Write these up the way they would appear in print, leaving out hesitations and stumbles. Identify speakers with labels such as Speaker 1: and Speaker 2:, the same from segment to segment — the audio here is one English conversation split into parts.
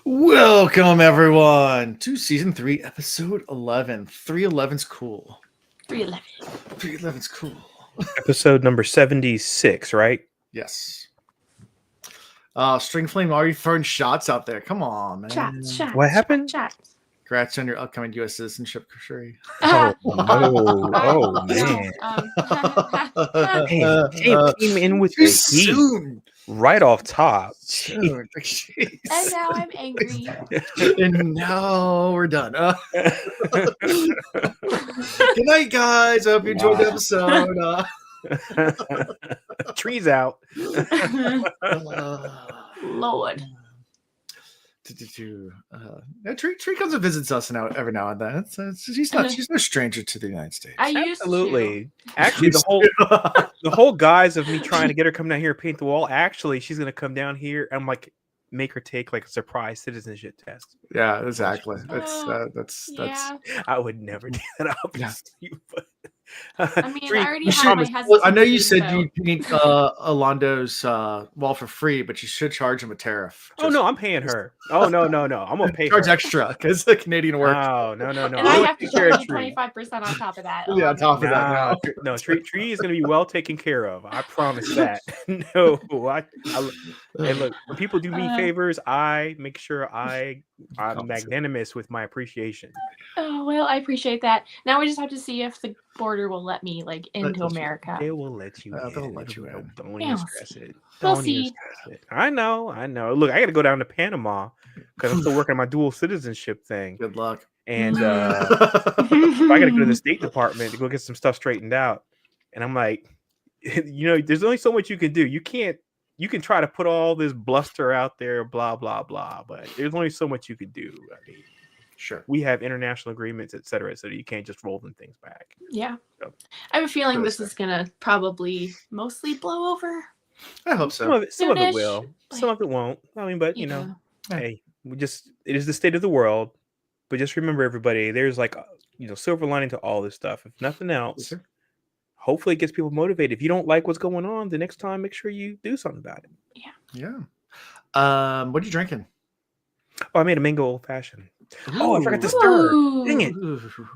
Speaker 1: Welcome everyone to season 3, episode 11. 311's cool.
Speaker 2: 311.
Speaker 1: 311's cool.
Speaker 3: Episode number 76, right?
Speaker 1: Yes. String Flame already throwing shots out there. Come on, man.
Speaker 2: Shots.
Speaker 3: What happened?
Speaker 2: Shots.
Speaker 1: Congrats on your upcoming U.S. citizenship, Sherry.
Speaker 3: Oh, no. Oh, man. Hey, came in with the heat
Speaker 1: Soon.
Speaker 3: right off top.
Speaker 1: Soon.
Speaker 2: And now I'm angry.
Speaker 1: And now we're done. Good night, guys. I hope you enjoyed the episode.
Speaker 3: Trees out.
Speaker 2: Lord.
Speaker 1: Tree comes and visits us every now and then. She's no stranger to the United States.
Speaker 2: I used
Speaker 3: Absolutely. Actually, the whole guise of me trying to get her come down here and paint the wall. Actually, she's gonna come down here and make her take a surprise citizenship test.
Speaker 1: Yeah, exactly. That's.
Speaker 3: I would never do that, obviously. But,
Speaker 2: I mean, I already have my hesitancy.
Speaker 1: I know you said you paint Orlando's wall for free, but you should charge him a tariff.
Speaker 3: Oh no, I'm paying her. Oh no, I'm gonna pay
Speaker 1: charge
Speaker 3: her.
Speaker 1: extra because the Canadian work.
Speaker 3: Oh no.
Speaker 2: And I have to charge you 25% on top of that.
Speaker 1: Yeah, on top of that.
Speaker 3: No, Tree is gonna be well taken care of. I promise that. No, and look, when people do me favors, I make sure I'm magnanimous with my appreciation.
Speaker 2: Oh well, I appreciate that. Now we just have to see if the border will let me into America.
Speaker 3: They will let you.
Speaker 1: They'll let you in.
Speaker 3: Don't even stress it.
Speaker 2: We'll see.
Speaker 3: I know. Look, I got to go down to Panama because I'm still working on my dual citizenship thing.
Speaker 1: Good luck.
Speaker 3: And I got to go to the State Department to go get some stuff straightened out. And I'm like, there's only so much you can do. You can try to put all this bluster out there, blah blah blah, but there's only so much you could do. I mean,
Speaker 1: sure,
Speaker 3: we have international agreements, etc., so you can't just roll them things back.
Speaker 2: Yeah,
Speaker 3: so,
Speaker 2: I have a feeling this is gonna probably mostly blow over.
Speaker 1: I hope so.
Speaker 3: Some of it will, some of it won't. I mean, but hey, it is the state of the world. But just remember, everybody, there's silver lining to all this stuff. If nothing else, hopefully it gets people motivated. If you don't like what's going on, the next time, make sure you do something about it.
Speaker 1: Yeah. What are you drinking?
Speaker 3: Oh, I made a mango old fashioned. Oh, I forgot to stir. Dang it.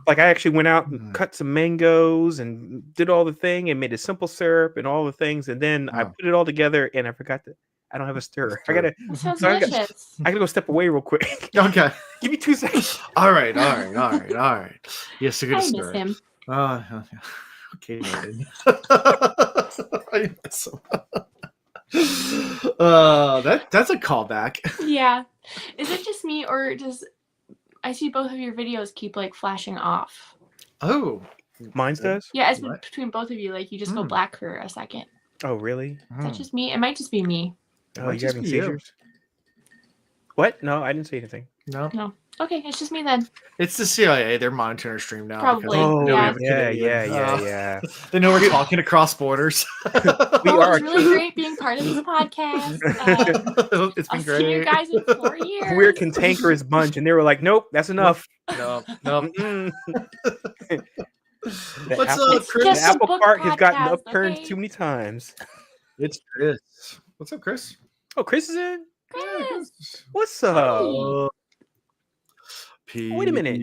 Speaker 3: I actually went out and cut some mangoes and did all the thing and made a simple syrup and all the things. And then I put it all together and I forgot to. I don't have a stirrer.
Speaker 2: That sounds delicious.
Speaker 3: I gotta go step away real quick.
Speaker 1: Okay.
Speaker 3: Give me 2 seconds.
Speaker 1: All right. Yes, you're gonna
Speaker 2: I miss him.
Speaker 1: Okay, noted. I miss him. That's a callback.
Speaker 2: Yeah. Is it just me or does I see both of your videos keep flashing off?
Speaker 1: Oh.
Speaker 3: Mine's does?
Speaker 2: Yeah, it's between both of you. You just go black for a second.
Speaker 3: Oh, really?
Speaker 2: Is that just me? It might just be me.
Speaker 3: Oh, you having seizures? What? No, I didn't say anything.
Speaker 1: No.
Speaker 2: Okay, it's just me then.
Speaker 1: It's the CIA. They're monitoring our stream now.
Speaker 2: Probably.
Speaker 3: Yeah.
Speaker 1: They know we're talking across borders.
Speaker 2: It's really great being part of this podcast.
Speaker 1: It's been
Speaker 2: I've
Speaker 1: great.
Speaker 2: seen you guys in 4 years.
Speaker 3: We're a cantankerous bunch, and they were like, "Nope, that's enough."
Speaker 1: No.
Speaker 3: The apple cart has gotten upturned too many times.
Speaker 1: It's Chris. What's up, Chris?
Speaker 3: Oh, Chris is in.
Speaker 2: Chris.
Speaker 3: What's up?
Speaker 1: Wait
Speaker 3: a minute.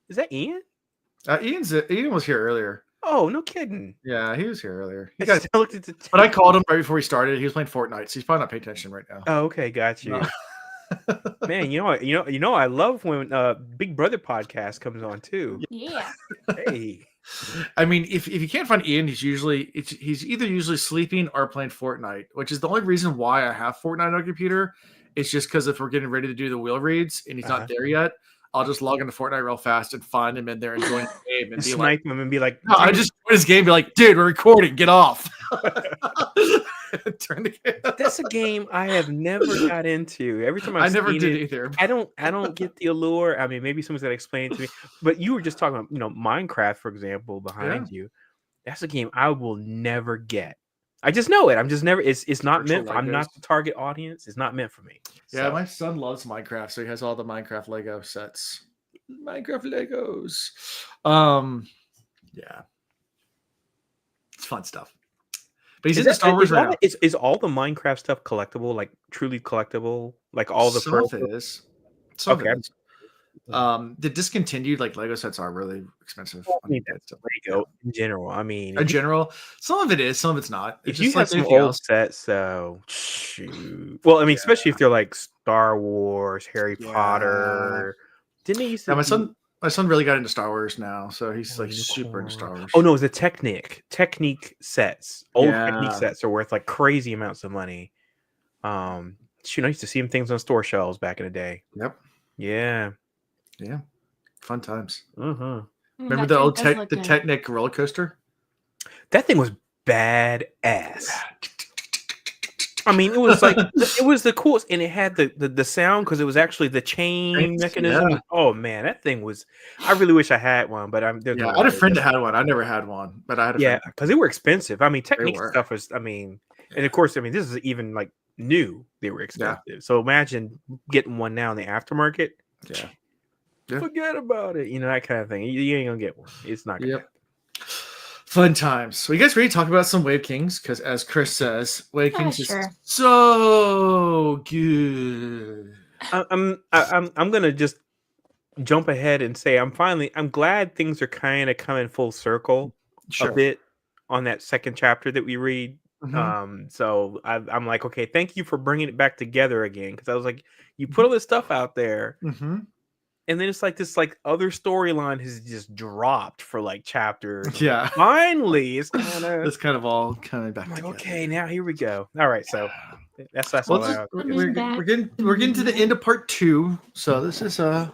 Speaker 3: Is that Ian?
Speaker 1: Ian was here earlier.
Speaker 3: Oh, no kidding.
Speaker 1: Yeah, he was here earlier.
Speaker 3: But
Speaker 1: I called him right before he started. He was playing Fortnite, so he's probably not paying attention right now.
Speaker 3: Oh, okay, got you. No. Man, I love when Big Brother podcast comes on too.
Speaker 2: Yeah.
Speaker 3: Hey.
Speaker 1: I mean, if you can't find Ian, he's either usually sleeping or playing Fortnite, which is the only reason why I have Fortnite on a computer. It's just because if we're getting ready to do the wheel reads and he's not there yet, I'll just log into Fortnite real fast and find him in there enjoying the game and be
Speaker 3: snipe him and be like,
Speaker 1: no, I just join his game and be like, dude, we're recording, get off. Turn the game.
Speaker 3: That's a game I have never got into. Every time
Speaker 1: I never did either.
Speaker 3: I don't get the allure. I mean, maybe someone's got to explain it to me. But you were just talking about, Minecraft, for example, behind you. That's a game I will never get. I just know it. I'm just never. It's not meant. I'm not the target audience. It's not meant for me.
Speaker 1: Yeah, my son loves Minecraft, so he has all the Minecraft Lego sets. Minecraft Legos. Yeah, it's fun stuff. But he's into Star Wars right now.
Speaker 3: Is all the Minecraft stuff collectible, like truly collectible? Like all the
Speaker 1: some of it is. Some
Speaker 3: okay.
Speaker 1: of it is. The discontinued like Lego sets are really expensive.
Speaker 3: Well, I mean, that's Lego in general. I mean,
Speaker 1: in general, some of it is, some of it's not. It's
Speaker 3: if you
Speaker 1: just
Speaker 3: have
Speaker 1: like
Speaker 3: some
Speaker 1: anything
Speaker 3: old
Speaker 1: else.
Speaker 3: sets, so shoot. Well, I mean, especially if they're like Star Wars, Harry Potter. Didn't they used to?
Speaker 1: My son really got into Star Wars now, so he's like super into Star Wars.
Speaker 3: Oh no, it's the Technique sets. Old Technique sets are worth like crazy amounts of money. Shoot, I used to see them things on store shelves back in the day.
Speaker 1: Yep.
Speaker 3: Yeah.
Speaker 1: Yeah. Fun times.
Speaker 3: Mm-hmm.
Speaker 1: Remember the old Technic roller coaster?
Speaker 3: That thing was badass. I mean, it was like it was the coolest, and it had the sound because it was actually the chain mechanism. Yeah. Oh man, that thing was. I really wish I had one, but I
Speaker 1: had a friend that had one. I never had one, but I had a friend.
Speaker 3: Because they were expensive. I mean, Technique stuff was. I mean, and of course, I mean, this is even like new. They were expensive. Yeah. So imagine getting one now in the aftermarket.
Speaker 1: Yeah.
Speaker 3: Forget about it. You know, that kind of thing. You ain't gonna get one. It's not gonna happen.
Speaker 1: Fun times. So you guys ready to talk about some Wave Kings? Because as Chris says, Wave Kings is so good.
Speaker 3: I'm gonna just jump ahead and say I'm glad things are kind of coming full circle a bit on that second chapter that we read. Mm-hmm. So I'm like, okay, thank you for bringing it back together again, because I was like, you put all this stuff out there.
Speaker 1: Mm-hmm.
Speaker 3: And then it's like this like other storyline has just dropped for like chapters.
Speaker 1: Yeah.
Speaker 3: Finally, it's kind
Speaker 1: of all coming back.
Speaker 3: Like, okay, now here we go. All right, so that's all.
Speaker 1: We're getting to the end of part 2. So this is the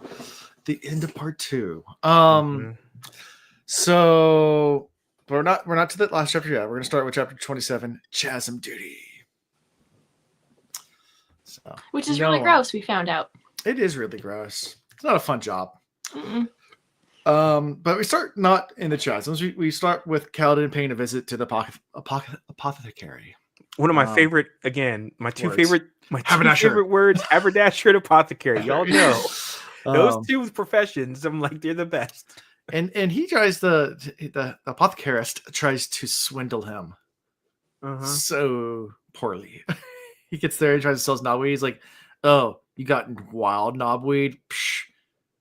Speaker 1: end of part 2. So we're not to the last chapter yet. We're gonna start with chapter 27, Chasm Duty.
Speaker 2: So, which is really gross, we found out.
Speaker 1: It is really gross. It's not a fun job. But we start not in the chasms. We start with Kaladin paying a visit to the apothecary.
Speaker 3: One of my favorite, again, my two favorite words, haberdasher and apothecary. Y'all know those two professions. I'm like, they're the best.
Speaker 1: And he tries the apothecarist tries to swindle him so poorly. He gets there and tries to sell his knobweed. He's like, "Oh, you got wild knobweed? Psh,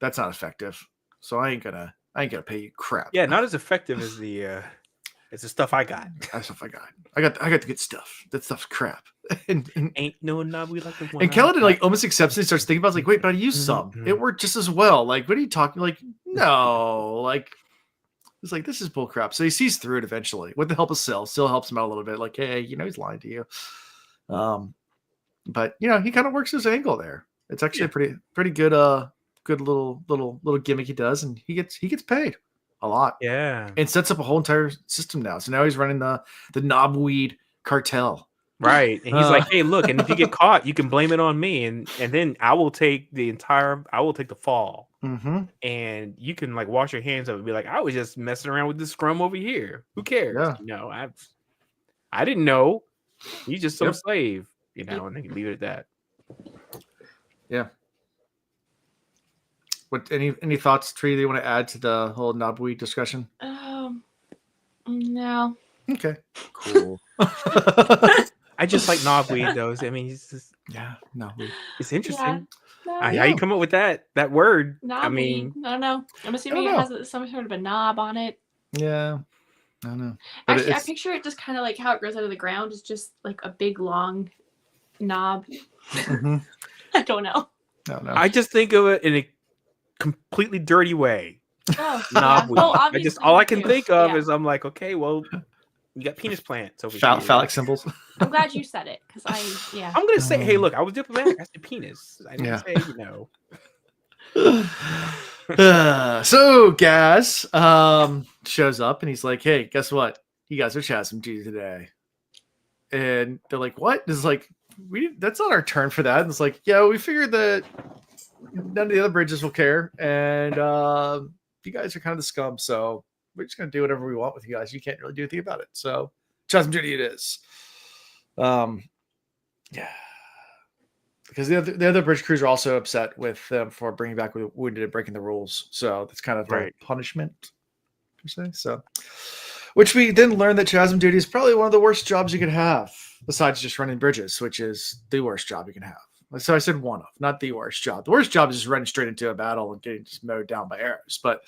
Speaker 1: that's not effective. So I ain't gonna pay you crap."
Speaker 3: Yeah, not as effective as the stuff I got.
Speaker 1: That's stuff I got. I got the good stuff. That stuff's crap. and
Speaker 3: ain't no knobweed like the one.
Speaker 1: And Kaladin like almost accepts it. He starts thinking about it. Like, wait, but I used some. It worked just as well. Like, what are you talking? Like, no. Like, it's like, this is bull crap. So he sees through it eventually with the help of Syl. Syl helps him out a little bit. Like, hey, he's lying to you. But he kind of works his angle there. It's actually a pretty good good little gimmick he does, and he gets paid a lot.
Speaker 3: Yeah.
Speaker 1: And sets up a whole entire system now. So now he's running the knobweed cartel.
Speaker 3: Right. And he's like, hey, look, and if you get caught, you can blame it on me, and then I will take the fall.
Speaker 1: Mm-hmm.
Speaker 3: And you can like wash your hands of it and be like, I was just messing around with this scrum over here. Who cares?
Speaker 1: Yeah.
Speaker 3: I didn't know. You just some slave, and they can leave it at that.
Speaker 1: Yeah. What any thoughts, Tree, that you want to add to the whole knobweed discussion?
Speaker 2: No.
Speaker 1: Okay. Cool.
Speaker 3: I just like knobweed, though. I mean, he's just
Speaker 1: knobweed.
Speaker 3: It's interesting. Yeah. How you come up with that word?
Speaker 2: Knobweed. I mean, I don't know. I'm assuming it has some sort of a knob on it.
Speaker 1: Yeah. I don't know.
Speaker 2: But actually, I picture it just kind of like how it grows out of the ground. It's just like a big long knob.
Speaker 1: Mm-hmm.
Speaker 2: I don't know.
Speaker 1: No.
Speaker 3: I just think of it in a completely dirty way.
Speaker 2: Oh,
Speaker 3: knobweed. Well, all I can think of is I'm like, okay, well, you got penis plants over here.
Speaker 1: Phallic symbols.
Speaker 2: I'm glad you said it because
Speaker 3: I'm gonna say, hey, look, I was diplomatic. I said penis. I didn't say
Speaker 1: So Gaz shows up and he's like, hey, guess what? You guys are Chasm Duty today. And they're like, what? And it's like, that's not our turn for that. And it's like, yeah, we figured that none of the other bridges will care. And you guys are kind of the scum. So we're just going to do whatever we want with you guys. You can't really do anything about it. So Chasm Duty it is. Yeah. Because the other bridge crews are also upset with them for bringing back Wounded and breaking the rules. So that's kind of their punishment, per se. So Which we then learned that chasm duty is probably one of the worst jobs you could have, besides just running bridges, which is the worst job you can have. So I said one of, not the worst job. The worst job is just running straight into a battle and getting just mowed down by arrows. But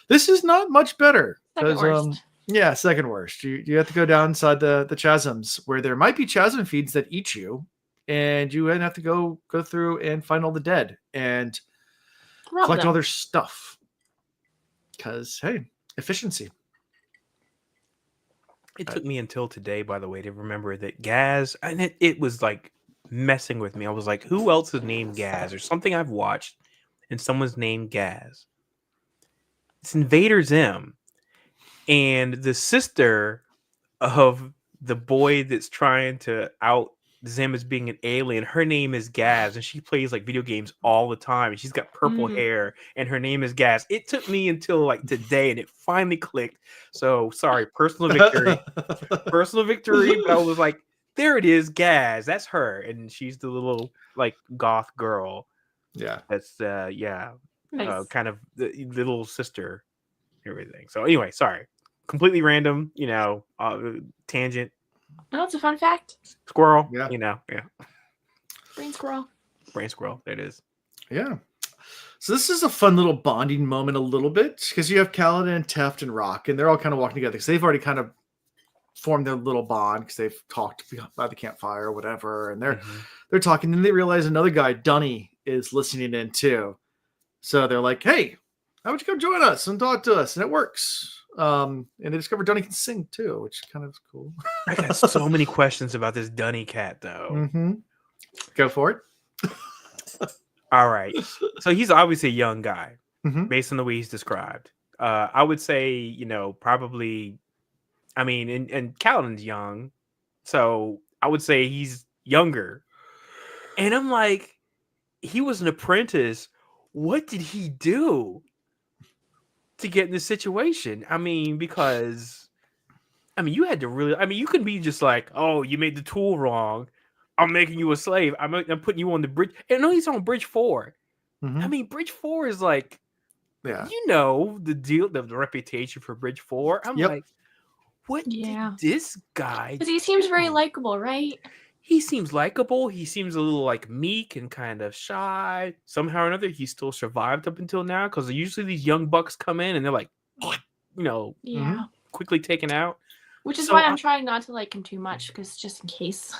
Speaker 1: this is not much better.
Speaker 2: Second worst.
Speaker 1: Yeah, second worst. You have to go down inside the chasms where there might be chasm feeds that eat you, and you then have to go through and find all the dead and collect all their stuff. Because, hey, efficiency.
Speaker 3: It took me until today, by the way, to remember that Gaz, and it was like messing with me. I was like, who else is named Gaz? Or something I've watched, and someone's named Gaz. It's Invader Zim. And the sister of the boy that's trying to out Zim as being an alien, her name is Gaz, and she plays like video games all the time, and she's got purple hair, and her name is Gaz. It took me until like today, and it finally clicked. So sorry, personal victory. But I was like, there it is, Gaz. That's her, and she's the little like goth girl.
Speaker 1: Yeah,
Speaker 3: that's
Speaker 2: nice.
Speaker 3: Kind of the little sister, everything. So anyway, sorry, completely random, tangent.
Speaker 2: No, it's a fun fact.
Speaker 3: Squirrel.
Speaker 1: Yeah.
Speaker 2: Brain squirrel.
Speaker 3: There it is.
Speaker 1: Yeah. So this is a fun little bonding moment a little bit because you have Kaladin, Teft, and Rock, and they're all kind of walking together because they've already kind of formed their little bond because they've talked by the campfire or whatever, and they're talking, and they realize another guy, Dunny, is listening in too. So they're like, hey, how about you come join us and talk to us? And it works. And they discover Dunny can sing too, which is kind of cool.
Speaker 3: I got so many questions about this Dunny cat, though.
Speaker 1: Go for it.
Speaker 3: All right. So he's obviously a young guy, based on the way he's described. I would say, probably, I mean, and Kaladin's young, so I would say he's younger. And I'm like, he was an apprentice. What did he do to get in this situation? I mean, because you had to really, you couldn't be just like, oh, you made the tool wrong, I'm making you a slave, I'm putting you on the bridge. And no, he's on bridge 4. I mean, bridge 4 is like, the deal, the reputation for bridge 4. I'm like, what did this guy?
Speaker 2: Because he seems very likable, right?
Speaker 3: He seems likable. He seems a little like meek and kind of shy. Somehow or another, he still survived up until now. Because usually these young bucks come in and they're like, quickly taken out.
Speaker 2: Which is why I'm trying not to like him too much, because just in case.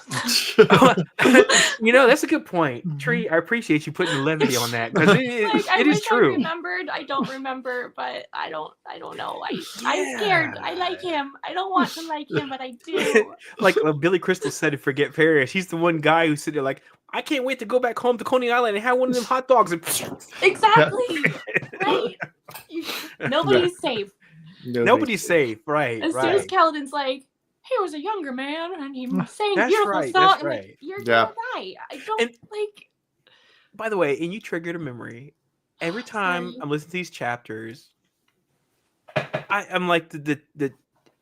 Speaker 3: That's a good point. Tree, I appreciate you putting the levity on that, because it is true.
Speaker 2: I don't remember, but I don't know. I'm scared. I like him. I don't want to like him, but I do.
Speaker 3: Like Billy Crystal said in Forget Paris, he's the one guy who's sitting there like, I can't wait to go back home to Coney Island and have one of them hot dogs. And
Speaker 2: exactly. Right? Nobody's safe.
Speaker 3: Nobody's safe, right?
Speaker 2: As soon as Kaladin's like, he was a younger man and he sang beautiful songs.
Speaker 3: That's right.
Speaker 2: Like, you're gonna die. I don't like.
Speaker 3: By the way, and you triggered a memory. Every time I'm listening to these chapters, I'm like the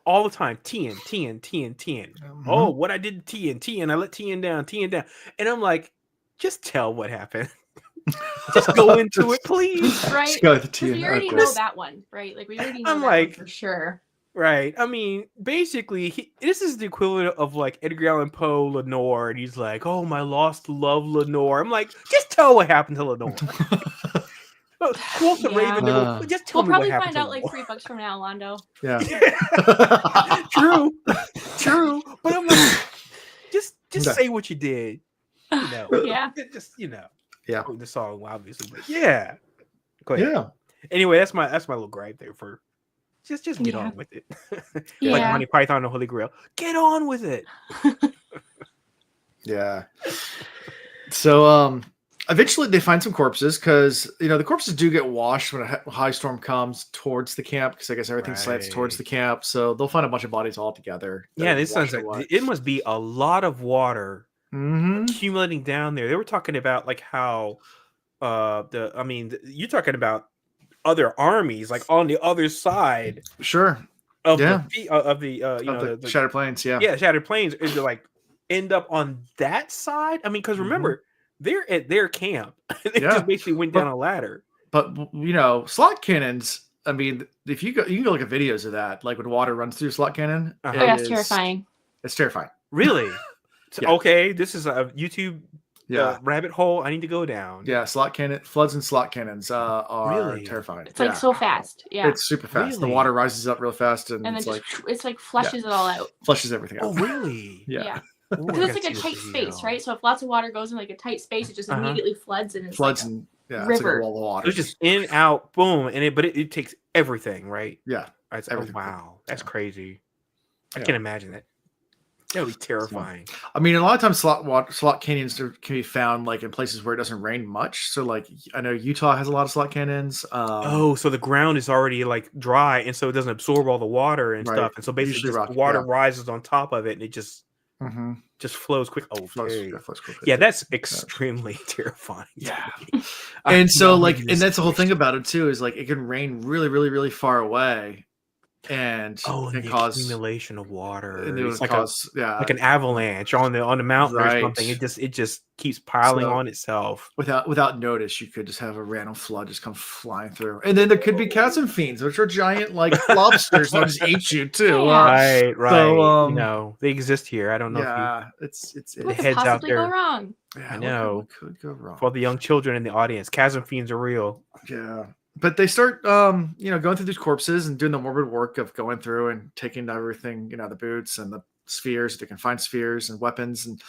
Speaker 3: all the time. Tien. Oh, what I did to Tien. I let Tien down. And I'm like, just tell what happened. Just go into it, please.
Speaker 2: Right? Because we already know that one, right? Like we already know that one for sure.
Speaker 3: Right. I mean, basically, this is the equivalent of like Edgar Allan Poe, Lenore, and he's like, "Oh, my lost love, Lenore." I'm like, just tell what happened to Lenore. Quote the Raven. Just tell me what happened.
Speaker 2: We'll probably find out like $3 from now, Londo.
Speaker 1: Yeah.
Speaker 3: True. But I'm like, just say what you did.
Speaker 2: Yeah.
Speaker 3: Just
Speaker 1: Yeah.
Speaker 3: The song, obviously, but yeah. Go ahead.
Speaker 1: Yeah.
Speaker 3: Anyway, that's my little gripe there for just get on with it. Like Monty Python and the Holy Grail. Get on with it.
Speaker 1: Yeah. So eventually they find some corpses because the corpses do get washed when a high storm comes towards the camp, because I guess everything slants towards the camp. So they'll find a bunch of bodies all together.
Speaker 3: Yeah, this sounds like it must be a lot of water accumulating down there. They were talking about like how you're talking about other armies like on the other side of the
Speaker 1: Shattered Plains.
Speaker 3: Shattered Plains is to like end up on that side. I mean, because remember, they're at their camp. They just basically went down a ladder.
Speaker 1: But slot cannons I mean, if you can go look at videos of that, like when water runs through a slot cannon.
Speaker 2: Oh, that's terrifying.
Speaker 1: It's terrifying.
Speaker 3: Really?
Speaker 1: Yeah.
Speaker 3: Okay, this is a YouTube
Speaker 1: Yeah.
Speaker 3: rabbit hole I need to go down.
Speaker 1: Yeah, slot cannon floods and slot cannons are
Speaker 3: Really?
Speaker 1: terrifying.
Speaker 2: It's like so fast. Yeah.
Speaker 1: It's super fast.
Speaker 3: Really?
Speaker 1: The water rises up real fast, and
Speaker 2: then
Speaker 1: it's like
Speaker 2: it's like flushes it all out.
Speaker 1: flushes everything out.
Speaker 3: Oh, really?
Speaker 1: Yeah.
Speaker 2: Because it's like a tight space, right? So if lots of water goes in like a tight space, it just immediately floods and it's
Speaker 1: floods
Speaker 2: like
Speaker 1: and
Speaker 2: river.
Speaker 1: it's like a wall of water.
Speaker 3: It's just in, out, boom, and but it takes everything, right?
Speaker 1: Yeah.
Speaker 3: It's,
Speaker 1: everything.
Speaker 3: Wow, that's crazy. I
Speaker 1: Yeah.
Speaker 3: can't imagine that. That would be terrifying.
Speaker 1: I mean, a lot of times slot canyons can be found like in places where it doesn't rain much. So like I know Utah has a lot of slot cannons.
Speaker 3: So the ground is already like dry, and so it doesn't absorb all the water and stuff, and so basically the water rises on top of it, and it just flows quick. Oh, okay. Yeah, that's extremely terrifying.
Speaker 1: Yeah, and so like, and that's the whole thing about it too is like it can rain really, really, really far away. And
Speaker 3: it can cause accumulation of water.
Speaker 1: It's like
Speaker 3: like an avalanche on the mountain or something. It just keeps piling on itself.
Speaker 1: Without notice, you could just have a random flood just come flying through. And then there could be chasm fiends, which are giant like lobsters that just eat you too.
Speaker 3: Right. So, they exist here. I don't know.
Speaker 1: Yeah,
Speaker 2: what could possibly go wrong?
Speaker 1: Yeah,
Speaker 3: I know.
Speaker 1: What could go wrong?
Speaker 3: For all the young children in the audience, chasm fiends are real.
Speaker 1: Yeah. But they start, going through these corpses and doing the morbid work of going through and taking everything, the boots and the spheres. They can find spheres and weapons. And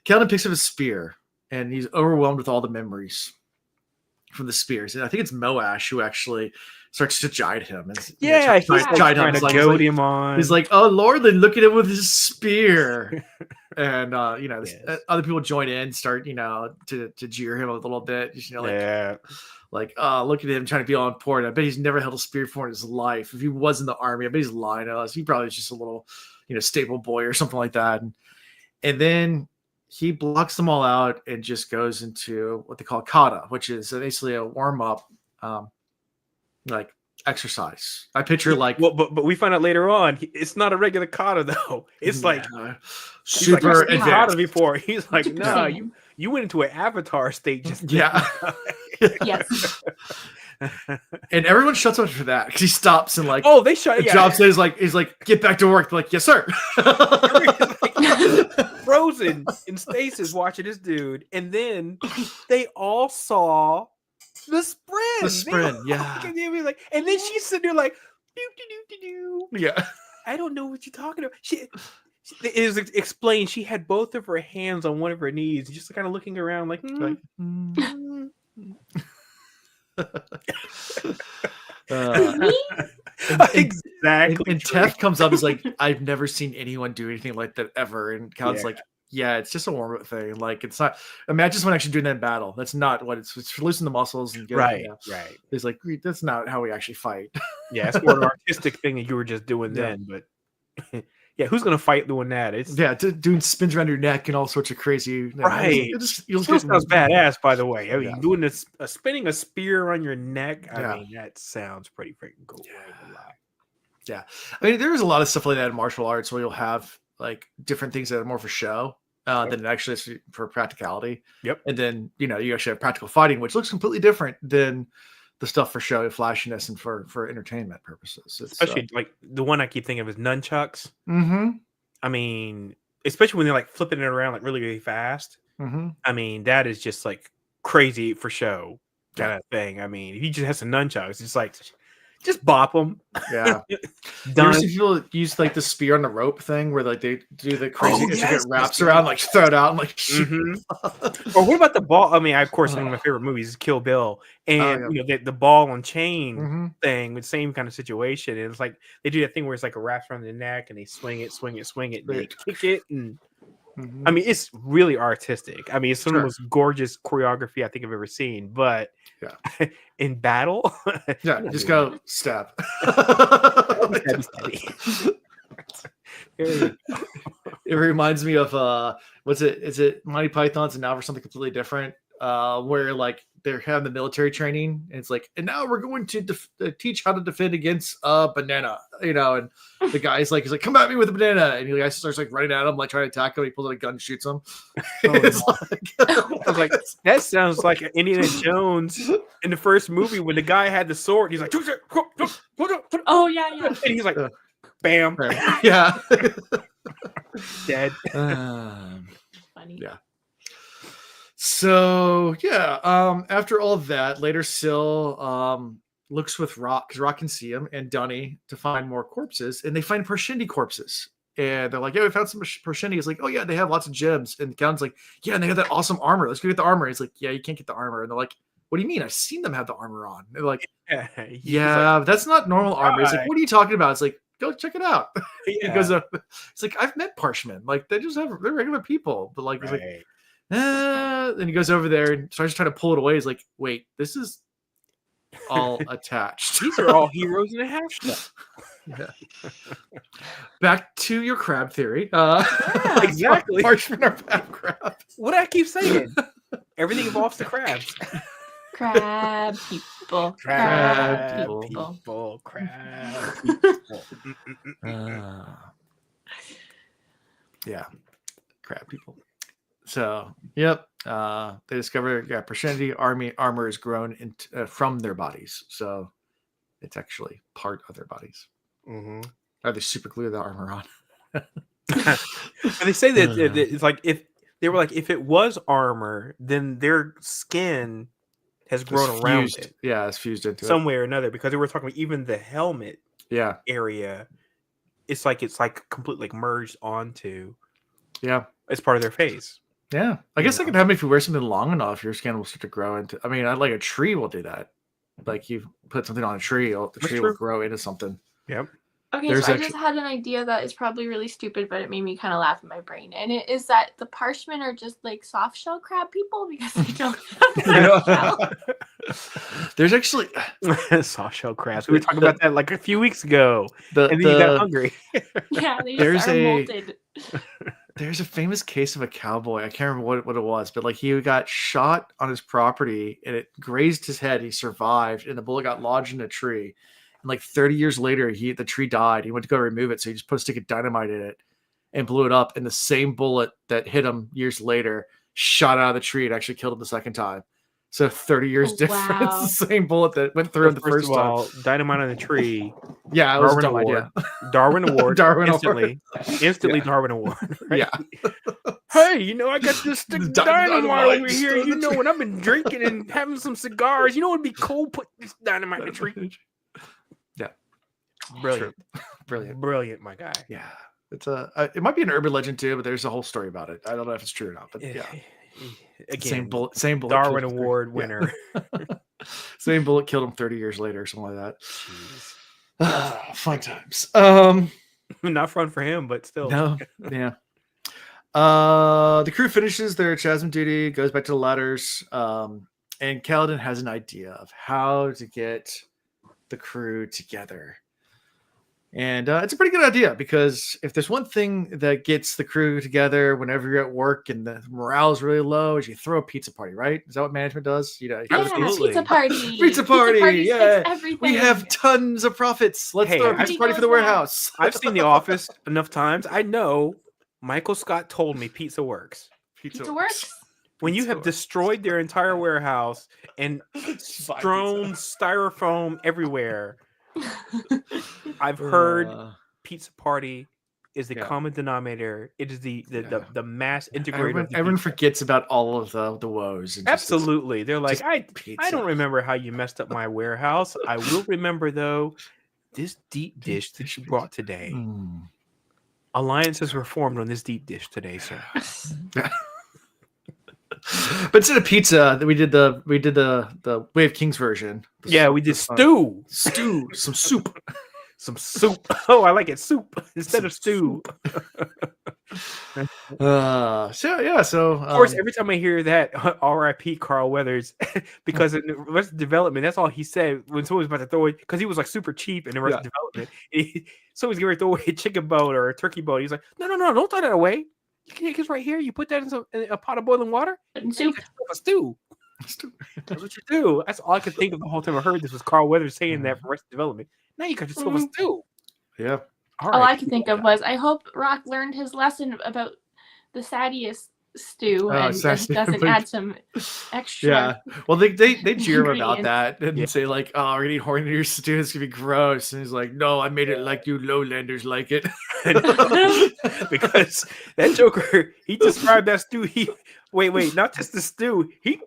Speaker 1: Calvin picks up a spear, and he's overwhelmed with all the memories from the spears. And I think it's Moash who actually starts to guide him. And,
Speaker 3: he's trying to goad him on.
Speaker 1: He's like, "Oh Lord, then look at him with his spear." And other people join in, start to jeer him a little bit. Like, oh, look at him trying to be all important. I bet he's never held a spear before in his life. If he was in the army, I bet he's lying to us. He probably is just a little, stable boy or something like that. And then he blocks them all out and just goes into what they call kata, which is basically a warm up, like exercise. I picture like,
Speaker 3: but we find out later on it's not a regular kata though. It's like
Speaker 1: super
Speaker 3: advanced kata before. He's like, no, you went into an avatar state just
Speaker 2: Yes.
Speaker 1: And everyone shuts up for that because he stops and like,
Speaker 3: they shut.
Speaker 1: Job says like, he's like, get back to work. Like, yes, sir.
Speaker 3: Frozen in stasis watching this dude, and then they all saw the sprint.
Speaker 1: Yeah.
Speaker 3: And then she's sitting there like, do.
Speaker 1: Yeah.
Speaker 3: I don't know what you're talking about. It is explained she had both of her hands on one of her knees, just kind of looking around like.
Speaker 1: Exactly. And Tef comes up and is like, I've never seen anyone do anything like that ever. And Cal's like, yeah, it's just a warm up thing. Like, it's not. Imagine someone actually doing that in battle. That's not what it's loosen the muscles and get
Speaker 3: right.
Speaker 1: He's like, that's not how we actually fight.
Speaker 3: Yeah, it's more an artistic thing that you were just doing then, but. Yeah, who's gonna fight doing that? It's
Speaker 1: doing spins around your neck and all sorts of crazy.
Speaker 3: Right. It sounds badass, by the way. I mean, doing this, spinning a spear on your neck. I mean, that sounds pretty freaking cool.
Speaker 1: Yeah, I mean, there's a lot of stuff like that in martial arts where you'll have like different things that are more for show than it actually is for practicality.
Speaker 3: Yep.
Speaker 1: And then you actually have practical fighting, which looks completely different than the stuff for show, flashiness, and for entertainment purposes. It's,
Speaker 3: especially like the one I keep thinking of is nunchucks.
Speaker 1: Mm-hmm.
Speaker 3: I mean, especially when they're like flipping it around like really, really fast.
Speaker 1: Mm-hmm.
Speaker 3: I mean, that is just like crazy for show kind of thing. I mean, if he just has some nunchucks, it's like just bop them.
Speaker 1: Yeah. You ever see people use like the spear on the rope thing where like they do the crazy intricate wraps around, like throw it out and like shoot.
Speaker 3: Or what about the ball? I mean, of course, one of my favorite movies is Kill Bill, and the ball and chain thing with the same kind of situation. And it's like they do that thing where it's like a wraps around the neck and they swing it, and they kick it, and I mean, it's really artistic. I mean, it's some of the most gorgeous choreography I think I've ever seen. But in battle,
Speaker 1: just go stab. It reminds me of what's it? Is it Monty Python's and now for something completely different? Where like they're having the military training, and it's like, and now we're going to teach how to defend against a banana, and the guy's like, he's like, come at me with a banana, and the guy starts like running at him, like trying to attack him. He pulls out a gun, and shoots him.
Speaker 3: I was like, that sounds like Indiana Jones in the first movie when the guy had the sword. He's like,
Speaker 2: Oh yeah, yeah.
Speaker 3: And he's like, bam,
Speaker 1: yeah,
Speaker 3: dead.
Speaker 2: Funny.
Speaker 1: Yeah. So yeah, after all of that, later Syl looks with Rock because Rock can see him and Dunny to find more corpses, and they find Parshendi corpses. And they're like, "Yeah, we found some Parshendi." He's like, "Oh yeah, they have lots of gems." And Callan's like, "Yeah, and they have that awesome armor. Let's go get the armor." He's like, "Yeah, you can't get the armor." And they're like, "What do you mean? I've seen them have the armor on." And they're like, "Yeah, that's not normal armor." He's like, "What are you talking about?" It's like, "Go check it out." He goes up. It's like, "I've met Parshmen. Like they're regular people." But like, he's like, and he goes over there and starts trying to pull it away. He's like, "Wait, this is all attached.
Speaker 3: These are all heroes and a half shell."
Speaker 1: Yeah. Back to your crab theory.
Speaker 3: Exactly.
Speaker 1: Parchment or crab crab.
Speaker 3: What do I keep saying? Everything involves the crabs.
Speaker 2: Crab people.
Speaker 1: Crab
Speaker 3: people. Crab people.
Speaker 1: Yeah, crab people. So, yep. They discover Parshendi armor is grown from their bodies, so it's actually part of their bodies.
Speaker 3: Mm-hmm.
Speaker 1: Are they super glue the armor on?
Speaker 3: And they say that it's like if they were like if it was armor, then their skin has grown around it.
Speaker 1: Yeah, it's fused into
Speaker 3: some way or another. Because they were talking about even the helmet area. It's like completely like merged onto.
Speaker 1: Yeah,
Speaker 3: it's part of their face.
Speaker 1: Yeah, I guess that can happen if you wear something long enough. Your skin will start to grow into. I mean, like a tree will do that. Like you put something on a tree, the tree will grow into something.
Speaker 3: Yep.
Speaker 2: Okay, so I just had an idea that is probably really stupid, but it made me kind of laugh in my brain. And it is that the Parshmen are just like soft shell crab people because they don't have shell.
Speaker 1: There's actually
Speaker 3: soft shell crabs. We were talking about that like a few weeks ago. And then you got hungry.
Speaker 2: Yeah, they just are molted.
Speaker 1: There's a famous case of a cowboy. I can't remember what it was, but like he got shot on his property and it grazed his head. He survived, and the bullet got lodged in a tree. And like 30 years later, the tree died. He went to go remove it, so he just put a stick of dynamite in it and blew it up. And the same bullet that hit him years later shot out of the tree and actually killed him the second time. So 30 years difference.
Speaker 2: Wow.
Speaker 1: The same bullet that went through him the first time.
Speaker 3: Dynamite on the tree.
Speaker 1: Yeah, it was a dumb idea.
Speaker 3: Darwin Award.
Speaker 1: Darwin
Speaker 3: instantly.
Speaker 1: Award.
Speaker 3: Instantly Darwin Award. Right?
Speaker 1: Yeah.
Speaker 3: Hey, I got this stick of dynamite over here. When I've been drinking and having some cigars, it'd be cool. Put this dynamite in the tree.
Speaker 1: Yeah.
Speaker 3: Brilliant.
Speaker 1: Brilliant,
Speaker 3: my guy.
Speaker 1: Yeah. It's it might be an urban legend too, but there's a whole story about it. I don't know if it's true or not, but yeah.
Speaker 3: Again,
Speaker 1: same bullet.
Speaker 3: Darwin Award winner.
Speaker 1: Same bullet killed him 30 years later, something like that. Fun times.
Speaker 3: Not fun for him, but still.
Speaker 1: No, yeah. The crew finishes their chasm duty, goes back to the ladders, and Kaladin has an idea of how to get the crew together. And it's a pretty good idea, because if there's one thing that gets the crew together whenever you're at work and the morale is really low, is you throw a pizza party, right? Is that what management does?
Speaker 2: Pizza party.
Speaker 1: Pizza party. Yeah.
Speaker 2: Everything.
Speaker 1: We have tons of profits. Let's throw a pizza party for the warehouse.
Speaker 3: I've seen The Office enough times. I know Michael Scott told me pizza works.
Speaker 2: Pizza works.
Speaker 3: When you have destroyed their entire warehouse and strewn styrofoam everywhere, I've heard pizza party is the common denominator. It is the mass integrator.
Speaker 1: Everyone forgets about all of the woes. And
Speaker 3: absolutely. They're like, I don't remember how you messed up my warehouse. I will remember, though, this deep dish that you brought today. Alliances were formed on this deep dish today, sir.
Speaker 1: But instead of pizza, we did the Way of Kings version.
Speaker 3: We did stew.
Speaker 1: Some soup.
Speaker 3: Some soup. Oh, I like it. Soup instead of stew.
Speaker 1: So of
Speaker 3: course, every time I hear that, R.I.P. Carl Weathers, because in the rest of development, that's all he said when someone was about to throw it, because he was like super cheap in the rest of development. Someone's going to throw away a chicken boat or a turkey boat. He's like, no, don't throw that away. You can take this right here. You put that in a pot of boiling water and
Speaker 2: soup.
Speaker 3: A stew. That's what you do. That's all I could think of the whole time I heard this was Carl Weathers saying that for rest of development. Now you got yourself a stew.
Speaker 1: Yeah.
Speaker 2: All I could think of was, I hope Rock learned his lesson about the Sadius stew and doesn't add some extra.
Speaker 1: Yeah. Well, they jeer him about that and
Speaker 3: Yeah.
Speaker 1: say like, "Oh, we're gonna eat horn in your stew. It's gonna be gross." And he's like, "No, I made it like you lowlanders like it."
Speaker 3: Because that Joker, he described that stew. Wait, not just the stew. He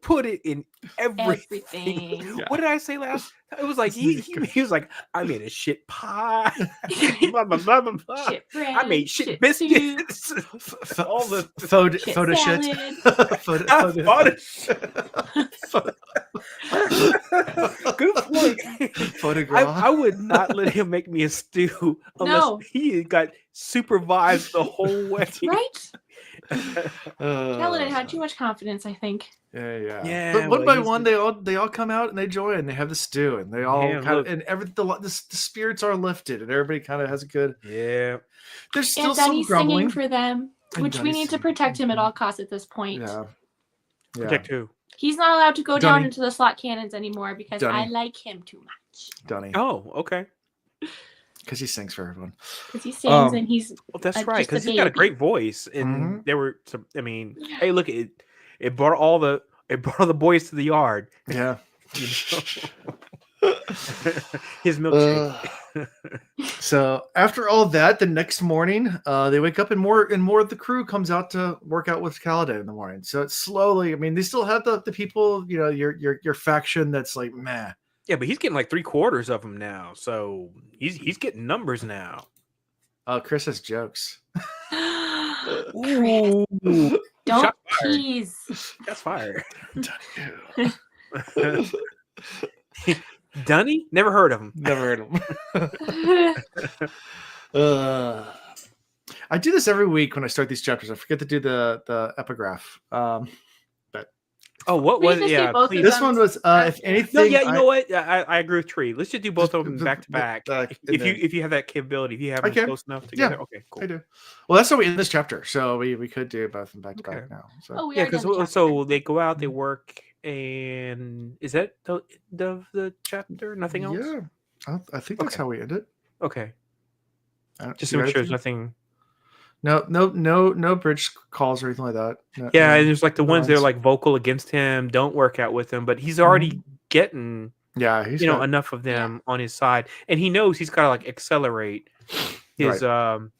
Speaker 3: put it in everything.
Speaker 2: Everything.
Speaker 3: What did I say last? It was like he was like, I made a shit pie. Blah, blah, blah, blah, blah.
Speaker 2: Shit bread,
Speaker 3: I made shit
Speaker 2: stew,
Speaker 3: biscuits. All the
Speaker 1: photo
Speaker 2: shit
Speaker 1: shit.
Speaker 3: Good point.
Speaker 1: Photograph.
Speaker 3: I would not let him make me a stew unless he got supervised the whole way.
Speaker 2: Right? Kaladin had too much confidence, I think.
Speaker 1: Yeah. But one by one, they all come out and they join. And they have the stew, and they all the spirits are lifted, and everybody kind of has a good.
Speaker 3: Yeah.
Speaker 1: There's still
Speaker 2: and
Speaker 1: some
Speaker 2: Dunny's
Speaker 1: grumbling
Speaker 2: singing for them, which we need to protect him at all costs at this point.
Speaker 1: Yeah.
Speaker 3: Protect who?
Speaker 2: He's not allowed to go
Speaker 1: Dunny.
Speaker 2: down into the slot cannons anymore because
Speaker 1: Dunny.
Speaker 2: I like him too much.
Speaker 1: Dunny.
Speaker 3: Oh, okay.
Speaker 1: Because he sings for everyone.
Speaker 2: Because he sings and he's.
Speaker 3: Well, that's right.
Speaker 2: just a
Speaker 3: Because he's got a
Speaker 2: baby.
Speaker 3: great voice, and there were some. I mean, hey, look, it brought all the boys to the yard.
Speaker 1: Yeah.
Speaker 3: His milkshake.
Speaker 1: So after all that, the next morning, they wake up and more of the crew comes out to work out with Kaladin in the morning. So it's slowly. I mean, they still have the people, you know, your faction that's like meh.
Speaker 3: Yeah, but he's getting like 3/4 of them now, so he's getting numbers now.
Speaker 1: Chris has jokes.
Speaker 2: Chris, don't
Speaker 3: Shot fired.
Speaker 2: tease.
Speaker 3: That's fire. Dunny? Never heard of him.
Speaker 1: Never heard of him. I do this every week when I start these chapters. I forget to do the epigraph.
Speaker 3: Oh, what was it? Yeah, please.
Speaker 1: This one was if anything.
Speaker 3: No, yeah, you know what? I agree with Tree. Let's just do both of them back to back. If you have that capability, if you have them close enough together.
Speaker 1: Yeah,
Speaker 3: okay, cool.
Speaker 1: I do. Well, that's how we end this chapter. So we could do both of them back to back now. So.
Speaker 2: Oh, we
Speaker 3: Yeah,
Speaker 2: are done the
Speaker 3: because so
Speaker 2: chapter.
Speaker 3: they go out, they work, and is that the end of the chapter? Nothing else?
Speaker 1: Yeah, I think that's how we end it.
Speaker 3: Okay. Just
Speaker 1: you
Speaker 3: to make
Speaker 1: ready
Speaker 3: sure there's
Speaker 1: to?
Speaker 3: nothing.
Speaker 1: No bridge calls or anything like that. No,
Speaker 3: Yeah,
Speaker 1: no,
Speaker 3: and there's like the
Speaker 1: no
Speaker 3: ones that are
Speaker 1: lines.
Speaker 3: like vocal against him, don't work out with him, but he's already getting
Speaker 1: Yeah, he's
Speaker 3: enough of them on his side, and he knows he's got to like accelerate his
Speaker 1: he doesn't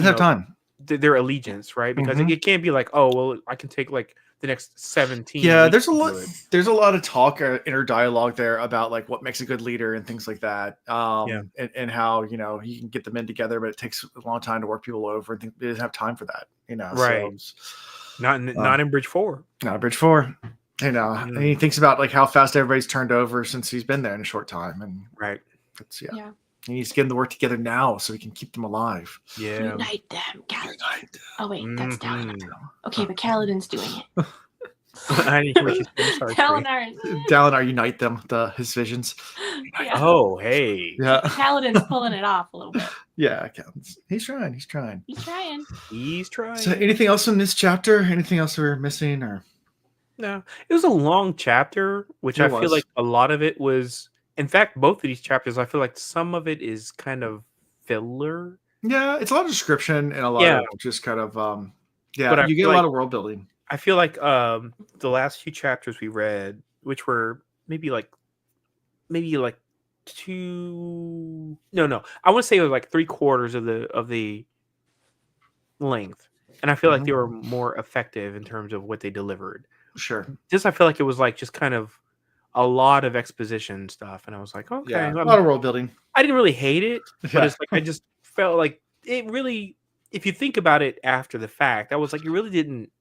Speaker 1: have time.
Speaker 3: Their allegiance, right? Because it can't be like, oh well, I can take like the next 17.
Speaker 1: Yeah,
Speaker 3: weeks
Speaker 1: there's a
Speaker 3: to
Speaker 1: lot.
Speaker 3: do it.
Speaker 1: There's a lot of talk, inner dialogue there about like what makes a good leader and things like that. And how you can get the men together, but it takes a long time to work people over. And he doesn't have time for that.
Speaker 3: Right.
Speaker 1: So,
Speaker 3: Not in Bridge 4.
Speaker 1: not a bridge 4. And he thinks about like how fast everybody's turned over since he's been there in a short time, and
Speaker 3: Right.
Speaker 1: it's he needs to get them to work together now so he can keep them alive.
Speaker 3: Yeah.
Speaker 2: Unite them, Kaladin.
Speaker 1: Unite them.
Speaker 2: Oh wait, that's Dalinar.
Speaker 3: Mhm.
Speaker 2: Okay, but Kaladin's doing it.
Speaker 3: I didn't hear what you said. I'm sorry, Tree.
Speaker 2: Dalinar.
Speaker 1: Dalinar unite them. His visions.
Speaker 2: Yeah.
Speaker 3: Oh, hey.
Speaker 1: Yeah,
Speaker 2: Kaladin's pulling it off a little bit.
Speaker 1: yeah. He's trying.
Speaker 2: He's trying.
Speaker 3: He's trying.
Speaker 1: So, anything else in this chapter? Anything else we're missing? Or
Speaker 3: No, it was a long chapter, which
Speaker 1: It
Speaker 3: I feel
Speaker 1: was.
Speaker 3: like a lot of it was. In fact, both of these chapters, I feel like some of it is kind of filler.
Speaker 1: yeah, it's a lot of description and a lot of just kind of
Speaker 3: But I
Speaker 1: you get a
Speaker 3: feel
Speaker 1: lot
Speaker 3: like-
Speaker 1: of world building.
Speaker 3: I feel like the last few chapters we read, which were maybe like two. No, I want to say it was like 3/4 of the length, and I feel like they were more effective in terms of what they delivered.
Speaker 1: Sure.
Speaker 3: This I feel like it was like just kind of a lot of exposition stuff, and I was like, okay,
Speaker 1: Yeah, a lot of world building.
Speaker 3: I didn't really hate it, but
Speaker 1: Yeah.
Speaker 3: it's like I just felt like it really. If you think about it after the fact, I was like, you really didn't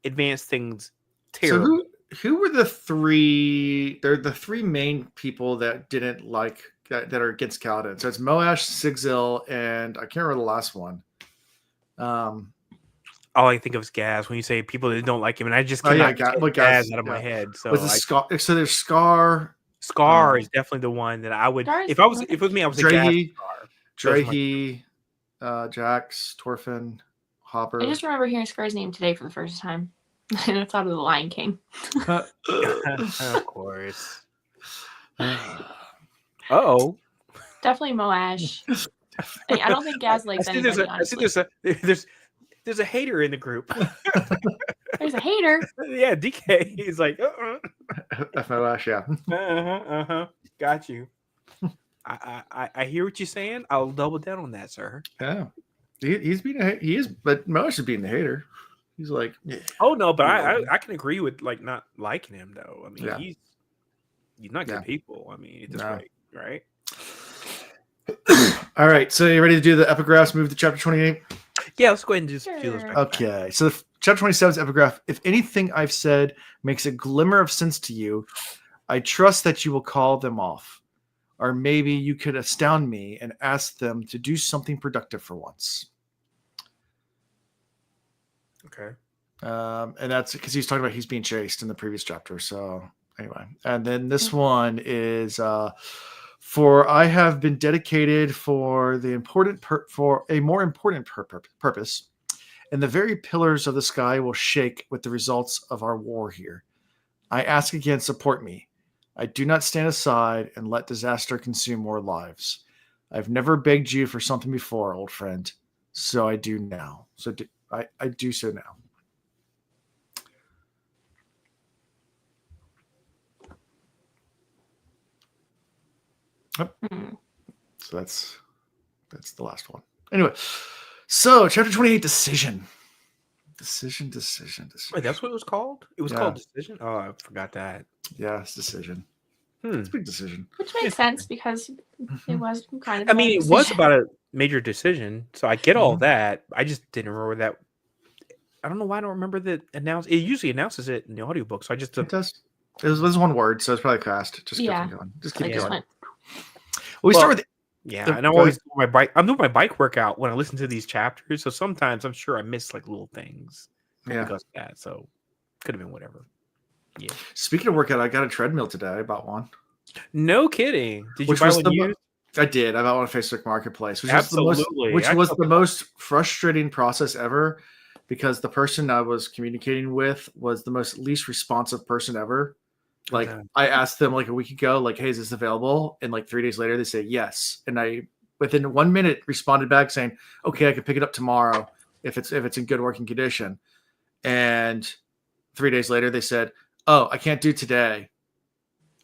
Speaker 3: advance things terribly.
Speaker 1: So who were the three? They're the three main people that didn't like that are against Kaladin. So it's Moash, Sigzil, and I can't remember the last one.
Speaker 3: All I think of is Gaz when you say people that don't like him, and I just
Speaker 1: Oh, yeah,
Speaker 3: cannot get
Speaker 1: Gaz,
Speaker 3: Gaz out of my
Speaker 1: yeah.
Speaker 3: head. So
Speaker 1: Was the Scar? So there's Scar,
Speaker 3: Scar is definitely the one that I would.
Speaker 2: Scar's
Speaker 3: If it was me, I would say Gaz.
Speaker 1: Drahe,
Speaker 3: Scar. Those are my-
Speaker 1: Drahe, Jax, Torfin, Hopper.
Speaker 2: I just remember hearing Scar's name today for the first time. And I thought of the Lion King.
Speaker 3: Of course. Oh,
Speaker 2: Definitely Moash. I don't think Gaz likes
Speaker 3: I see
Speaker 2: anybody,
Speaker 3: there's there's a hater in the group.
Speaker 2: There's a hater.
Speaker 3: Yeah, DK. He's like,
Speaker 1: FOS, yeah.
Speaker 3: Got you. I hear what you're saying. I'll double down on that, sir.
Speaker 1: Yeah, he's being he is, but Mosh is being the hater. He's like, yeah.
Speaker 3: Oh no, but I can agree with like not liking him though. I mean, he's not good people. I mean, at this rate, right?
Speaker 1: All right, so you ready to do the epigraphs? Move to chapter 28.
Speaker 3: Yeah, let's go ahead and just do those.
Speaker 1: Okay, so chapter 27's epigraph. If anything I've said makes a glimmer of sense to you, I trust that you will call them off. Or maybe you could astound me and ask them to do something productive for once.
Speaker 3: Okay.
Speaker 1: And that's because he's talking about he's being chased in the previous chapter. So anyway, and then this one is for I have been dedicated for a more important purpose, and the very pillars of the sky will shake with the results of our war here. I ask again, support me. I do not stand aside and let disaster consume more lives. I've never begged you for something before, old friend, so I do now. So I do so now. So that's the last one. Anyway, so chapter 28, decision. Decision.
Speaker 3: Wait, that's what it was called? It was called Decision? Oh, I forgot that.
Speaker 1: Yeah, it's decision. It's a big decision.
Speaker 2: Which makes sense because it was kind of.
Speaker 3: I mean, it was about a major decision, so I get all that. I just didn't remember that. I don't know why I don't remember the announce. It usually announces it in the audiobook, so I just
Speaker 1: it does. It was one word, so it's probably cast. Just keep going. Just keep going. We start with
Speaker 3: and I always do my bike. I'm doing my bike workout when I listen to these chapters, so sometimes I'm sure I miss like little things because of that. So could have been whatever. Yeah.
Speaker 1: Speaking of workout, I got a treadmill today. I bought one.
Speaker 3: No kidding. Did you buy one used?
Speaker 1: I did. I bought one on Facebook Marketplace, which
Speaker 3: Absolutely.
Speaker 1: was the most frustrating process ever, because the person I was communicating with was the most least responsive person ever. Like I asked them like a week ago, like, hey, is this available? And like 3 days later, they say yes. And I, within 1 minute, responded back saying, okay, I can pick it up tomorrow if it's in good working condition. And 3 days later, they said, oh, I can't do today.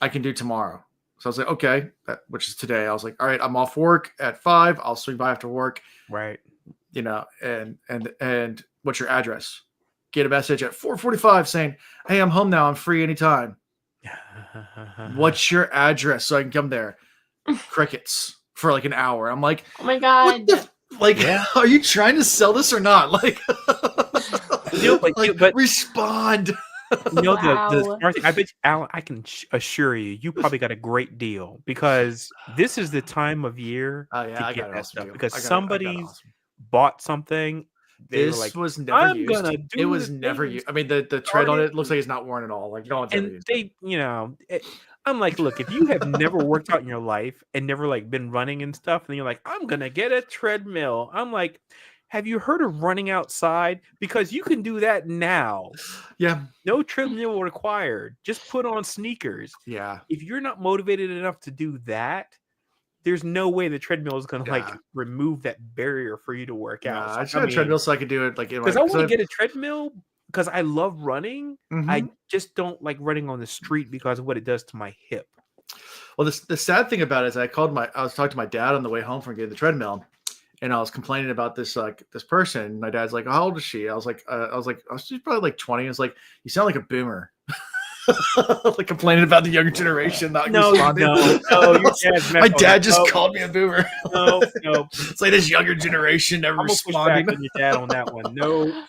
Speaker 1: I can do tomorrow. So I was like, okay, which is today. I was like, all right, I'm off work at 5. I'll swing by after work.
Speaker 3: Right.
Speaker 1: You know, and what's your address? Get a message at 4:45 saying, hey, I'm home now. I'm free anytime. What's your address so I can come there? Crickets for like an hour. I'm like,
Speaker 2: oh my God.
Speaker 1: Are you trying to sell this or not? Like, respond.
Speaker 3: The smart thing, I bet you, Alan, I can assure you probably got a great deal, because this is the time of year to get that stuff. Because somebody's bought something.
Speaker 1: This was never used. It was never used. I mean, the tread on it looks like it's not worn at all. Like no one's ever used it. I'm like, look, if you have never worked out in your life and never like been running and stuff, and you're like, I'm gonna get a treadmill. I'm like, have you heard of running outside? Because you can do that now. Yeah.
Speaker 3: No treadmill required. Just put on sneakers.
Speaker 1: Yeah.
Speaker 3: If you're not motivated enough to do that, there's no way the treadmill is going to like remove that barrier for you to work out.
Speaker 1: I just had a treadmill so I could do it like
Speaker 3: because I want to get a treadmill because I love running.
Speaker 1: Mm-hmm.
Speaker 3: I just don't like running on the street because of what it does to my hip.
Speaker 1: Well, the sad thing about it is I was talking to my dad on the way home from getting the treadmill, and I was complaining about this this person. My dad's like, how old is she? I was like, she's probably like 20. It's like, you sound like a boomer. Like complaining about the younger generation not responding. My dad just called me a boomer.
Speaker 3: No.
Speaker 1: It's like this younger generation never responding.
Speaker 3: Push back on your dad on that one. No.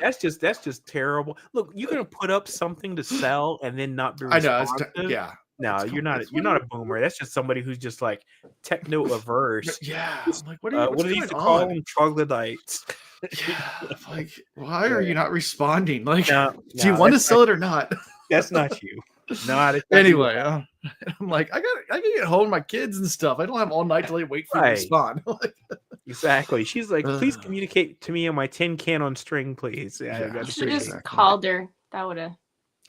Speaker 3: That's just terrible. Look, you're gonna put up something to sell and then not be responsive.
Speaker 1: I know.
Speaker 3: No, you're not a boomer. That's just somebody who's just like techno averse.
Speaker 1: Yeah.
Speaker 3: I'm
Speaker 1: like, what do they used to
Speaker 3: call them? Troglodytes.
Speaker 1: Yeah. Like, why are you not responding? Like,
Speaker 3: do
Speaker 1: you want to sell it or not?
Speaker 3: That's not you.
Speaker 1: Anyway, I'm like, I can get home with my kids and stuff. I don't have all night to like wait for you to respond.
Speaker 3: Exactly. She's like, please communicate to me on my tin can on string, please.
Speaker 2: I should have just called her. That would have.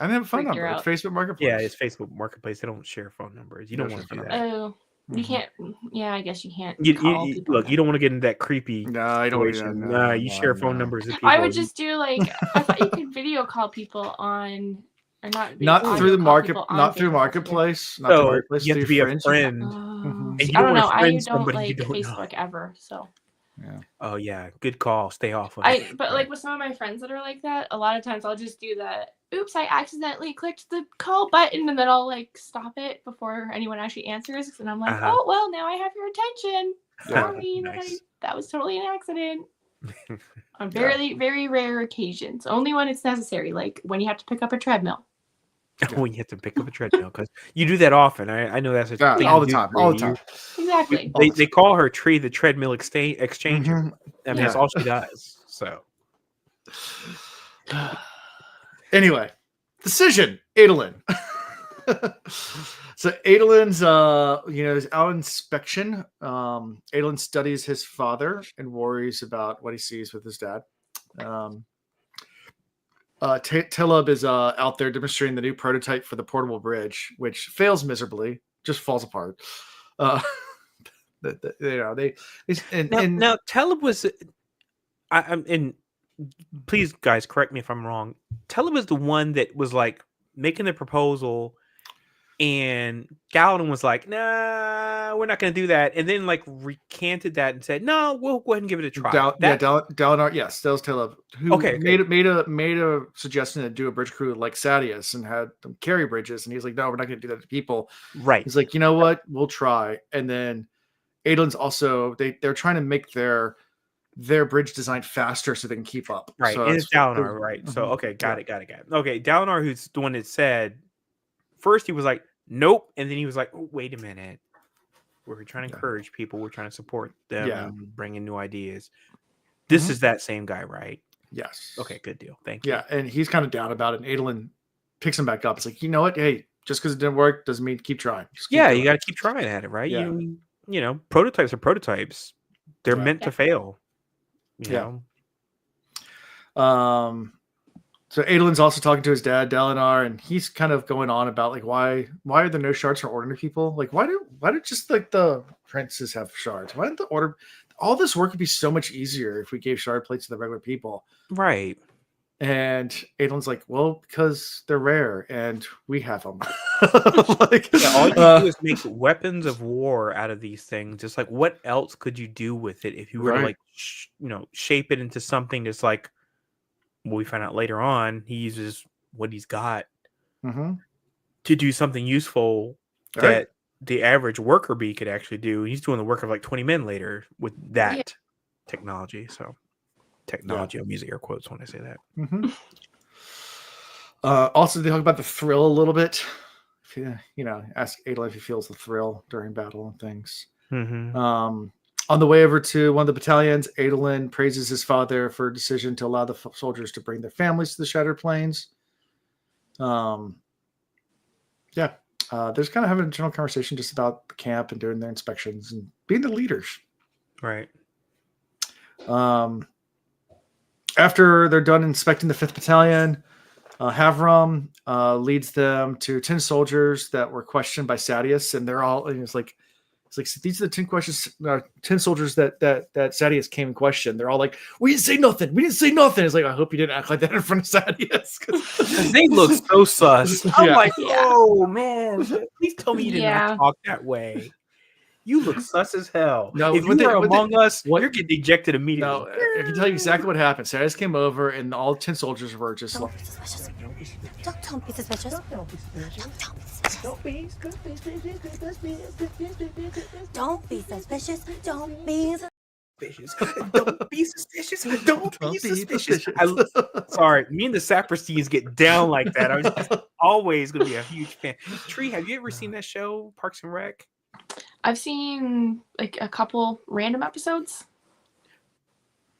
Speaker 1: I didn't have a phone number. It's Facebook Marketplace.
Speaker 3: Yeah, it's Facebook Marketplace. They don't share phone numbers. You don't want to do that.
Speaker 2: Oh. You can't. Yeah, I guess you can't.
Speaker 3: Look, you don't want to get into that creepy.
Speaker 1: No, I don't want to.
Speaker 3: Nah, you share phone numbers with people.
Speaker 2: I would just do like I thought you could video call people on. Or
Speaker 1: not through the marketplace. Not the marketplace.
Speaker 3: You have to be a friend.
Speaker 2: And you don't want to friend somebody you don't Facebook ever. So.
Speaker 3: Yeah. Oh yeah, good call. Stay off of
Speaker 2: it. But like with some of my friends that are like that, a lot of times I'll just do that. Oops, I accidentally clicked the call button, and then I'll like stop it before anyone actually answers, and I'm like, oh well, now I have your attention. Sorry, nice. That was totally an accident. On very, very rare occasions, only when it's necessary, like when you have to pick up a treadmill.
Speaker 3: When you have to pick up a treadmill, because you do that often. I know that's a thing
Speaker 1: all the time. All the time.
Speaker 2: Exactly.
Speaker 3: They call her Tree the treadmill exchanger. I mean, that's all she does. So,
Speaker 1: anyway, decision, Adolin. So Adolin's, is out on inspection. Adolin studies his father and worries about what he sees with his dad. Taleb is out there demonstrating the new prototype for the portable bridge, which fails miserably, just falls apart. Now
Speaker 3: Taleb was, and please guys correct me if I'm wrong. Taleb was the one that was like making the proposal, and Galadin was like, "Nah, we're not going to do that," and then like recanted that and said, "No, we'll go ahead and give it a try."
Speaker 1: Dalinar, yes, that was Taleb, who made a suggestion to do a bridge crew like Sadeas and had them carry bridges, and he's like, "No, we're not going to do that to people."
Speaker 3: Right?
Speaker 1: He's like, "You know what? We'll try." And then Adolin's also they're trying to make their bridge design faster so they can keep up.
Speaker 3: Right,
Speaker 1: so
Speaker 3: and it's Dalinar, right? So okay, got it. Okay, Dalinar, who's the one that said first he was like, nope, and then he was like, oh, wait a minute, we're trying to encourage people, we're trying to support them and bring in new ideas. This is that same guy, right?
Speaker 1: Yes.
Speaker 3: Okay, good deal. Thank you.
Speaker 1: Yeah, and he's kind of down about it, and Adolin picks him back up. It's like, you know what? Hey, just because it didn't work doesn't mean keep trying.
Speaker 3: You got to keep trying at it, right?
Speaker 1: Yeah.
Speaker 3: You know, prototypes are prototypes. They're meant to fail. You know?
Speaker 1: So Adolin's also talking to his dad, Dalinar, and he's kind of going on about like why are there no shards for ordinary people? Like why do just like the princes have shards? Why didn't the order? All this work would be so much easier if we gave shard plates to the regular people,
Speaker 3: right?
Speaker 1: And Adolin's like, well, because they're rare and we have them.
Speaker 3: All you do is make weapons of war out of these things. Just like what else could you do with it if you were to like shape it into something that's like. Well, we find out later on he uses what he's got to do something useful that the average worker bee could actually do. He's doing the work of like 20 men later with that technology. So technology, I'm using air quotes when I say that.
Speaker 1: Also, they talk about the thrill a little bit. Ask Adolin if he feels the thrill during battle and things. On the way over to one of the battalions, Adolin praises his father for a decision to allow the soldiers to bring their families to the Shattered Plains. They're just kind of having a general conversation just about the camp and doing their inspections and being the leaders.
Speaker 3: Right.
Speaker 1: After they're done inspecting the 5th Battalion, Havram leads them to 10 soldiers that were questioned by Sadeas, and they're all, and it's like, so these are the 10 questions, 10 soldiers that Sadeas came and questioned. They're all like, we didn't say nothing. It's like, I hope you didn't act like that in front of Sadeas. Because
Speaker 3: they look so sus. I'm like, oh, man. Please tell me you didn't talk that way. You look sus as hell. No, if you were among us, you're getting ejected immediately.
Speaker 1: No, I can tell you exactly what happened. Sadeas came over, and all 10 soldiers were just like...
Speaker 4: Don't be suspicious. Don't be suspicious. Don't be suspicious. Don't be suspicious.
Speaker 3: Don't be suspicious. Don't be suspicious. Sorry, me and the Sapristeens get down like that. I'm just always going to be a huge fan. Tree, have you ever seen that show, Parks and Rec?
Speaker 2: I've seen like a couple random episodes.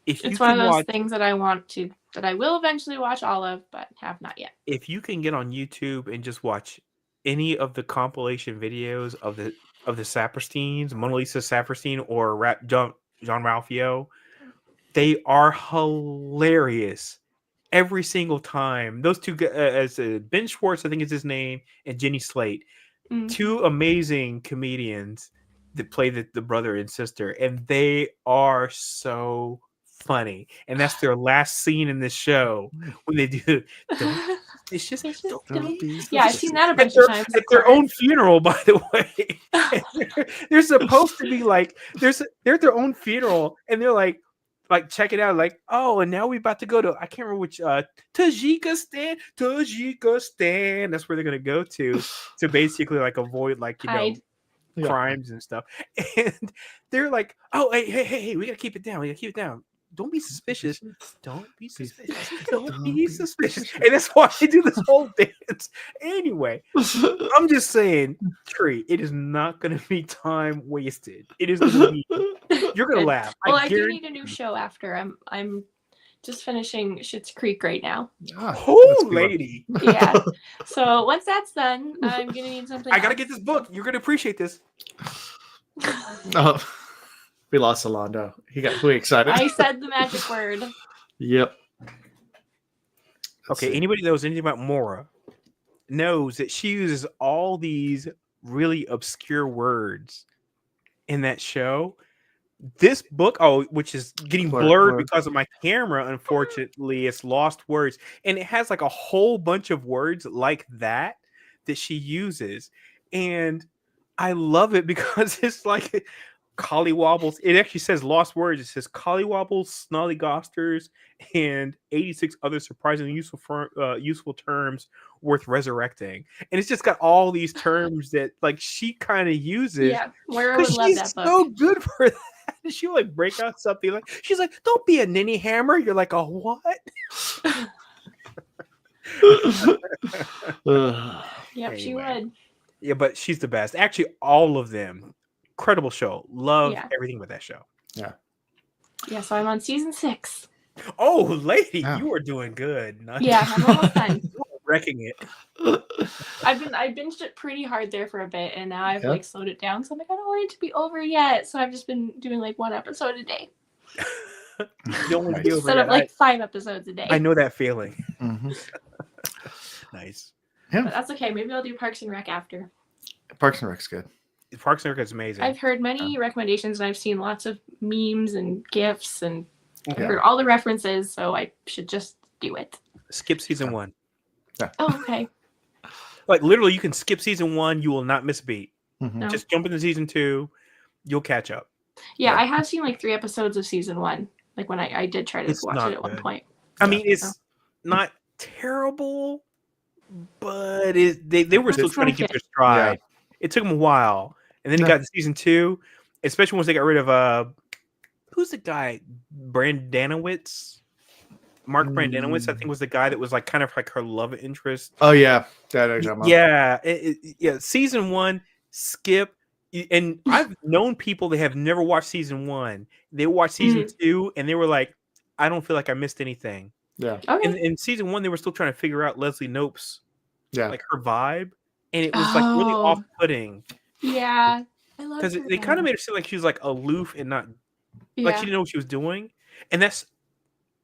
Speaker 3: It's
Speaker 2: one of those things that I will eventually watch all of, but have not yet.
Speaker 3: If you can get on YouTube and just watch any of the compilation videos of the Sapristeens, Mona Lisa Saperstein or John Ralphio, they are hilarious every single time. Those two, as Ben Schwartz, I think is his name, and Jenny Slate, two amazing comedians. that play the brother and sister, and they are so funny. And that's their last scene in this show when they do. It's just
Speaker 2: yeah, I've seen that a bunch
Speaker 3: at
Speaker 2: of times.
Speaker 3: at their own funeral, by the way. They're supposed to be like they're at their own funeral, and they're like check it out, like, oh, and now we're about to go to, I can't remember which, Tajikistan. That's where they're gonna go to basically like avoid like
Speaker 2: Hide.
Speaker 3: crimes and stuff. And they're like, oh, hey, we gotta keep it down. Don't be suspicious. Don't be suspicious. Don't be suspicious. And that's why they do this whole dance. Anyway, I'm just saying, Tree, it is not going to be time wasted. It is going to be. You're going to laugh.
Speaker 2: Well, I do need a new show after. I'm just finishing Schitt's Creek right now.
Speaker 3: Oh, lady.
Speaker 2: Yeah. So once that's done, I'm going to need something.
Speaker 3: I got to get this book. You're going to appreciate this.
Speaker 1: Oh. We lost Alando. He got way excited.
Speaker 2: I said the magic word.
Speaker 1: Yep.
Speaker 3: Okay, anybody that knows anything about Mora knows that she uses all these really obscure words in that show. This book, which is getting blurred because of my camera, unfortunately, it's lost words. And it has like a whole bunch of words like that she uses. And I love it because it's like collywobbles. It actually says lost words. It says collywobbles, snollygosters, and 86 other surprisingly useful terms worth resurrecting. And it's just got all these terms that like she kind of uses.
Speaker 2: Yeah, Moira would love that book.
Speaker 3: So good for that. She'll like break out something like she's like, "Don't be a ninny hammer." You're like, "Oh, what?"
Speaker 2: Yep, anyway. She would.
Speaker 3: Yeah, but she's the best. Actually, all of them. Incredible show. Love everything with that show.
Speaker 1: Yeah.
Speaker 2: Yeah, so I'm on season 6.
Speaker 3: Oh, lady, you are doing good. Nice.
Speaker 2: Yeah, I'm almost done.
Speaker 3: Wrecking it.
Speaker 2: I binged it pretty hard there for a bit, and now I've like slowed it down. So I'm like, I don't want it to be over yet. So I've just been doing like 1 episode a day. Instead of like 5 episodes a day.
Speaker 3: I know that feeling.
Speaker 1: Mm-hmm.
Speaker 3: Nice.
Speaker 2: Yeah. But that's okay. Maybe I'll do Parks and Rec after.
Speaker 1: Parks and Rec's good.
Speaker 3: Parks and Rec is amazing.
Speaker 2: I've heard many recommendations, and I've seen lots of memes and GIFs, and I've heard all the references, so I should just do it.
Speaker 3: Skip season 1.
Speaker 1: Yeah.
Speaker 2: Oh, okay.
Speaker 3: Like literally, you can skip season 1. You will not miss a beat.
Speaker 1: Mm-hmm.
Speaker 2: No.
Speaker 3: Just jump into season 2. You'll catch up.
Speaker 2: Yeah, I have seen like 3 episodes of season 1. Like when I did try to watch it at one point.
Speaker 3: I mean, it's not terrible, but they were still trying to get their stride. Yeah. It took them a while. And then it got to season 2, especially once they got rid of who's the guy? Brandanowitz? Mark Brandanowitz, I think, was the guy that was like kind of like her love interest.
Speaker 1: Oh yeah,
Speaker 3: yeah. Season 1, skip. And I've known people that have never watched season 1. They watched season 2, and they were like, "I don't feel like I missed anything."
Speaker 1: Yeah.
Speaker 2: Okay.
Speaker 3: And in season 1, they were still trying to figure out Leslie Knope's, like her vibe, and it was like really off-putting.
Speaker 2: Yeah, I love
Speaker 3: because they kind of made her seem like she was like aloof and not like she didn't know what she was doing, and that's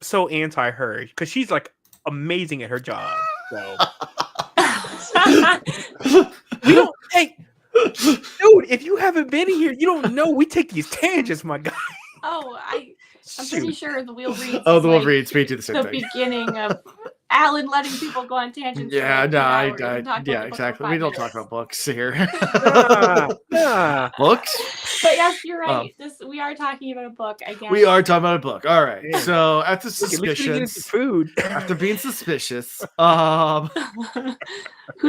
Speaker 3: so anti her because she's like amazing at her job. So we don't. Hey, dude, if you haven't been here, you don't know. We take these tangents, my guy.
Speaker 2: Oh, I'm pretty sure the wheel reads.
Speaker 1: Oh, the wheel reads. We do the same
Speaker 2: thing. The beginning of Alan letting people go on tangents.
Speaker 1: Yeah, exactly. We don't talk about books here. Books.
Speaker 2: But yes, you're right. We are talking about a book. I guess
Speaker 1: we are talking about a book. All right. Yeah. So after
Speaker 3: suspicious food,
Speaker 1: after being suspicious,
Speaker 2: who's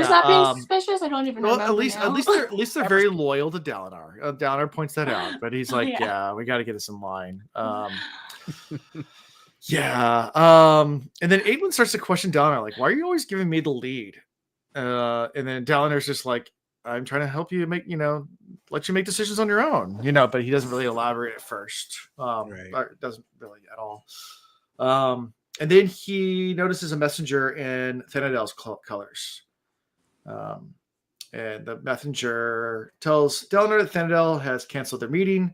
Speaker 2: not being suspicious? I don't even know.
Speaker 1: Well, at least they're very loyal to Dalinar. Dalinar points that out, but he's like, yeah, we got to get us in line. Yeah. And then Aidwin starts to question Dalinar, like, why are you always giving me the lead? And then Dalinar's just like, I'm trying to help you let you make decisions on your own, but he doesn't really elaborate at first. Doesn't really at all. And then he notices a messenger in Thanadell's colors. And the messenger tells Dalinar that Thanadell has canceled their meeting.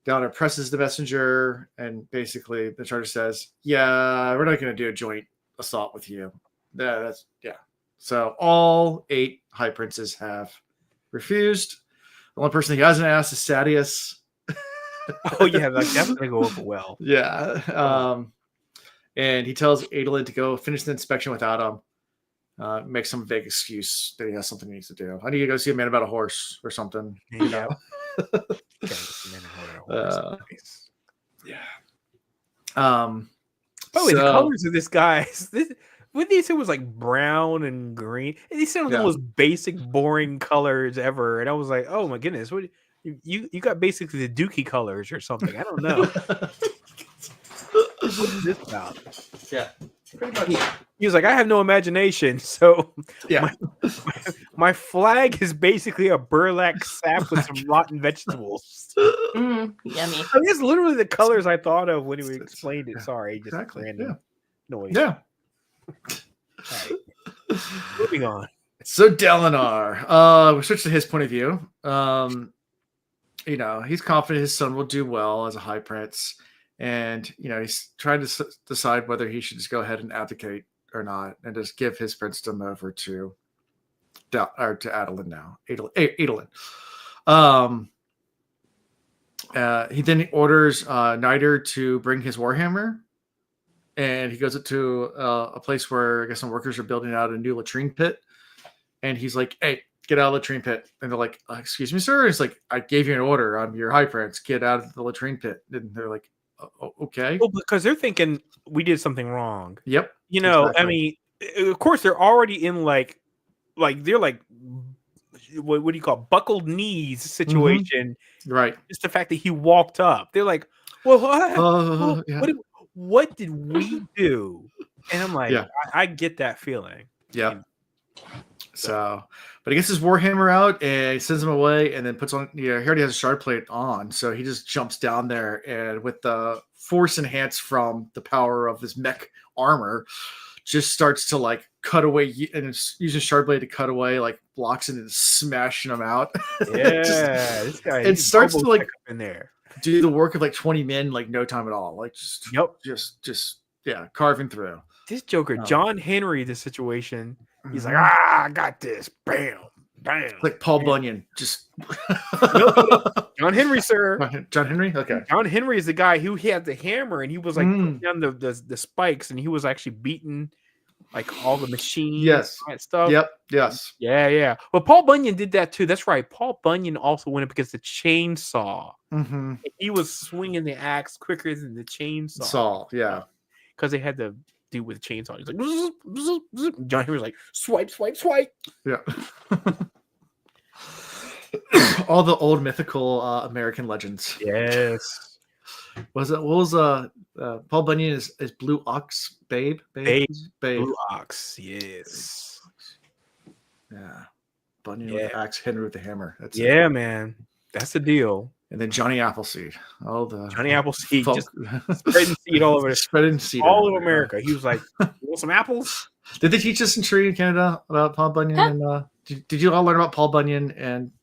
Speaker 1: Dalinar presses the messenger, and basically the charter says, yeah, we're not going to do a joint assault with you. So all 8 high princes have refused. The only person he hasn't asked is Sadius.
Speaker 3: Oh yeah, like that's gonna go over well.
Speaker 1: Yeah. And he tells Adolin to go finish the inspection without him. Make some vague excuse that he has something he needs to do. I need to go see a man about a horse or something. You know?
Speaker 3: Nice.
Speaker 1: Yeah.
Speaker 3: By the way, the colors of this guy, what they said was like brown and green. And these sound the most basic, boring colors ever. And I was like, oh my goodness, what you got basically the Dookie colors or something. I don't know. What is this about?
Speaker 1: Yeah. Pretty much.
Speaker 3: He was like, I have no imagination, so
Speaker 1: yeah,
Speaker 3: my flag is basically a burlap sack with some rotten vegetables.
Speaker 2: Yummy.
Speaker 3: I mean, it's literally the colors I thought of when he explained it. Sorry, just random noise.
Speaker 1: Yeah.
Speaker 3: Right. Moving on.
Speaker 1: So Dalinar, we switch to his point of view. You know, he's confident his son will do well as a high prince. And, you know, he's trying to decide whether he should just go ahead and abdicate or not and just give his princedom over to Adolin now. Adolin. He then orders Niter to bring his warhammer. And he goes up to a place where I guess some workers are building out a new latrine pit. And he's like, hey, get out of the latrine pit. And they're like, excuse me, sir? He's like, I gave you an order. I'm your high prince. Get out of the latrine pit. And they're like, okay.
Speaker 3: Well, because they're thinking we did something wrong.
Speaker 1: Yep.
Speaker 3: You know, exactly. I mean, of course, they're already in like they're like, what do you call it? Buckled knees situation.
Speaker 1: Mm-hmm. Right.
Speaker 3: Just the fact that he walked up. They're like, well, what did we do? And I'm like, I get that feeling.
Speaker 1: Yeah. So, but he gets his warhammer out and he sends him away and then puts on, he already has a shard plate on. So he just jumps down there and with the force enhanced from the power of his mech armor, just starts to like cut away and using shard blade to cut away like blocks and then smashing them out.
Speaker 3: Yeah. This guy
Speaker 1: and starts to like
Speaker 3: in there
Speaker 1: do the work of like 20 men, like no time at all. Like just carving through.
Speaker 3: This Joker, John Henry, this situation. He's like, I got this. Bam, bam.
Speaker 1: Like Paul Bunyan, just
Speaker 3: John Henry, sir.
Speaker 1: John Henry, okay.
Speaker 3: John Henry is the guy who had the hammer and he was like putting down the spikes and he was actually beating like all the machines.
Speaker 1: Yes,
Speaker 3: and stuff.
Speaker 1: Yep. Yes.
Speaker 3: Yeah. But Paul Bunyan did that too. That's right. Paul Bunyan also went up against the chainsaw.
Speaker 1: Mm-hmm.
Speaker 3: He was swinging the axe quicker than the chainsaw.
Speaker 1: Yeah,
Speaker 3: because they had to do with the chainsaw. He's like, bzz, bzz, bzz. John Henry's like, swipe, swipe, swipe.
Speaker 1: Yeah. All the old mythical American legends.
Speaker 3: Yes.
Speaker 1: What was Paul Bunyan is Blue Ox Babe?
Speaker 3: Blue Ox, yes.
Speaker 1: Yeah. Bunyan with the axe, Henry with the hammer. That's
Speaker 3: man. That's the deal.
Speaker 1: And then Johnny Appleseed.
Speaker 3: Johnny Appleseed just spreading seed all over
Speaker 1: spreading seed
Speaker 3: all over America. He was like, you want some apples?
Speaker 1: Did they teach us in Tree in Canada about Paul Bunyan? And did you all learn about Paul Bunyan and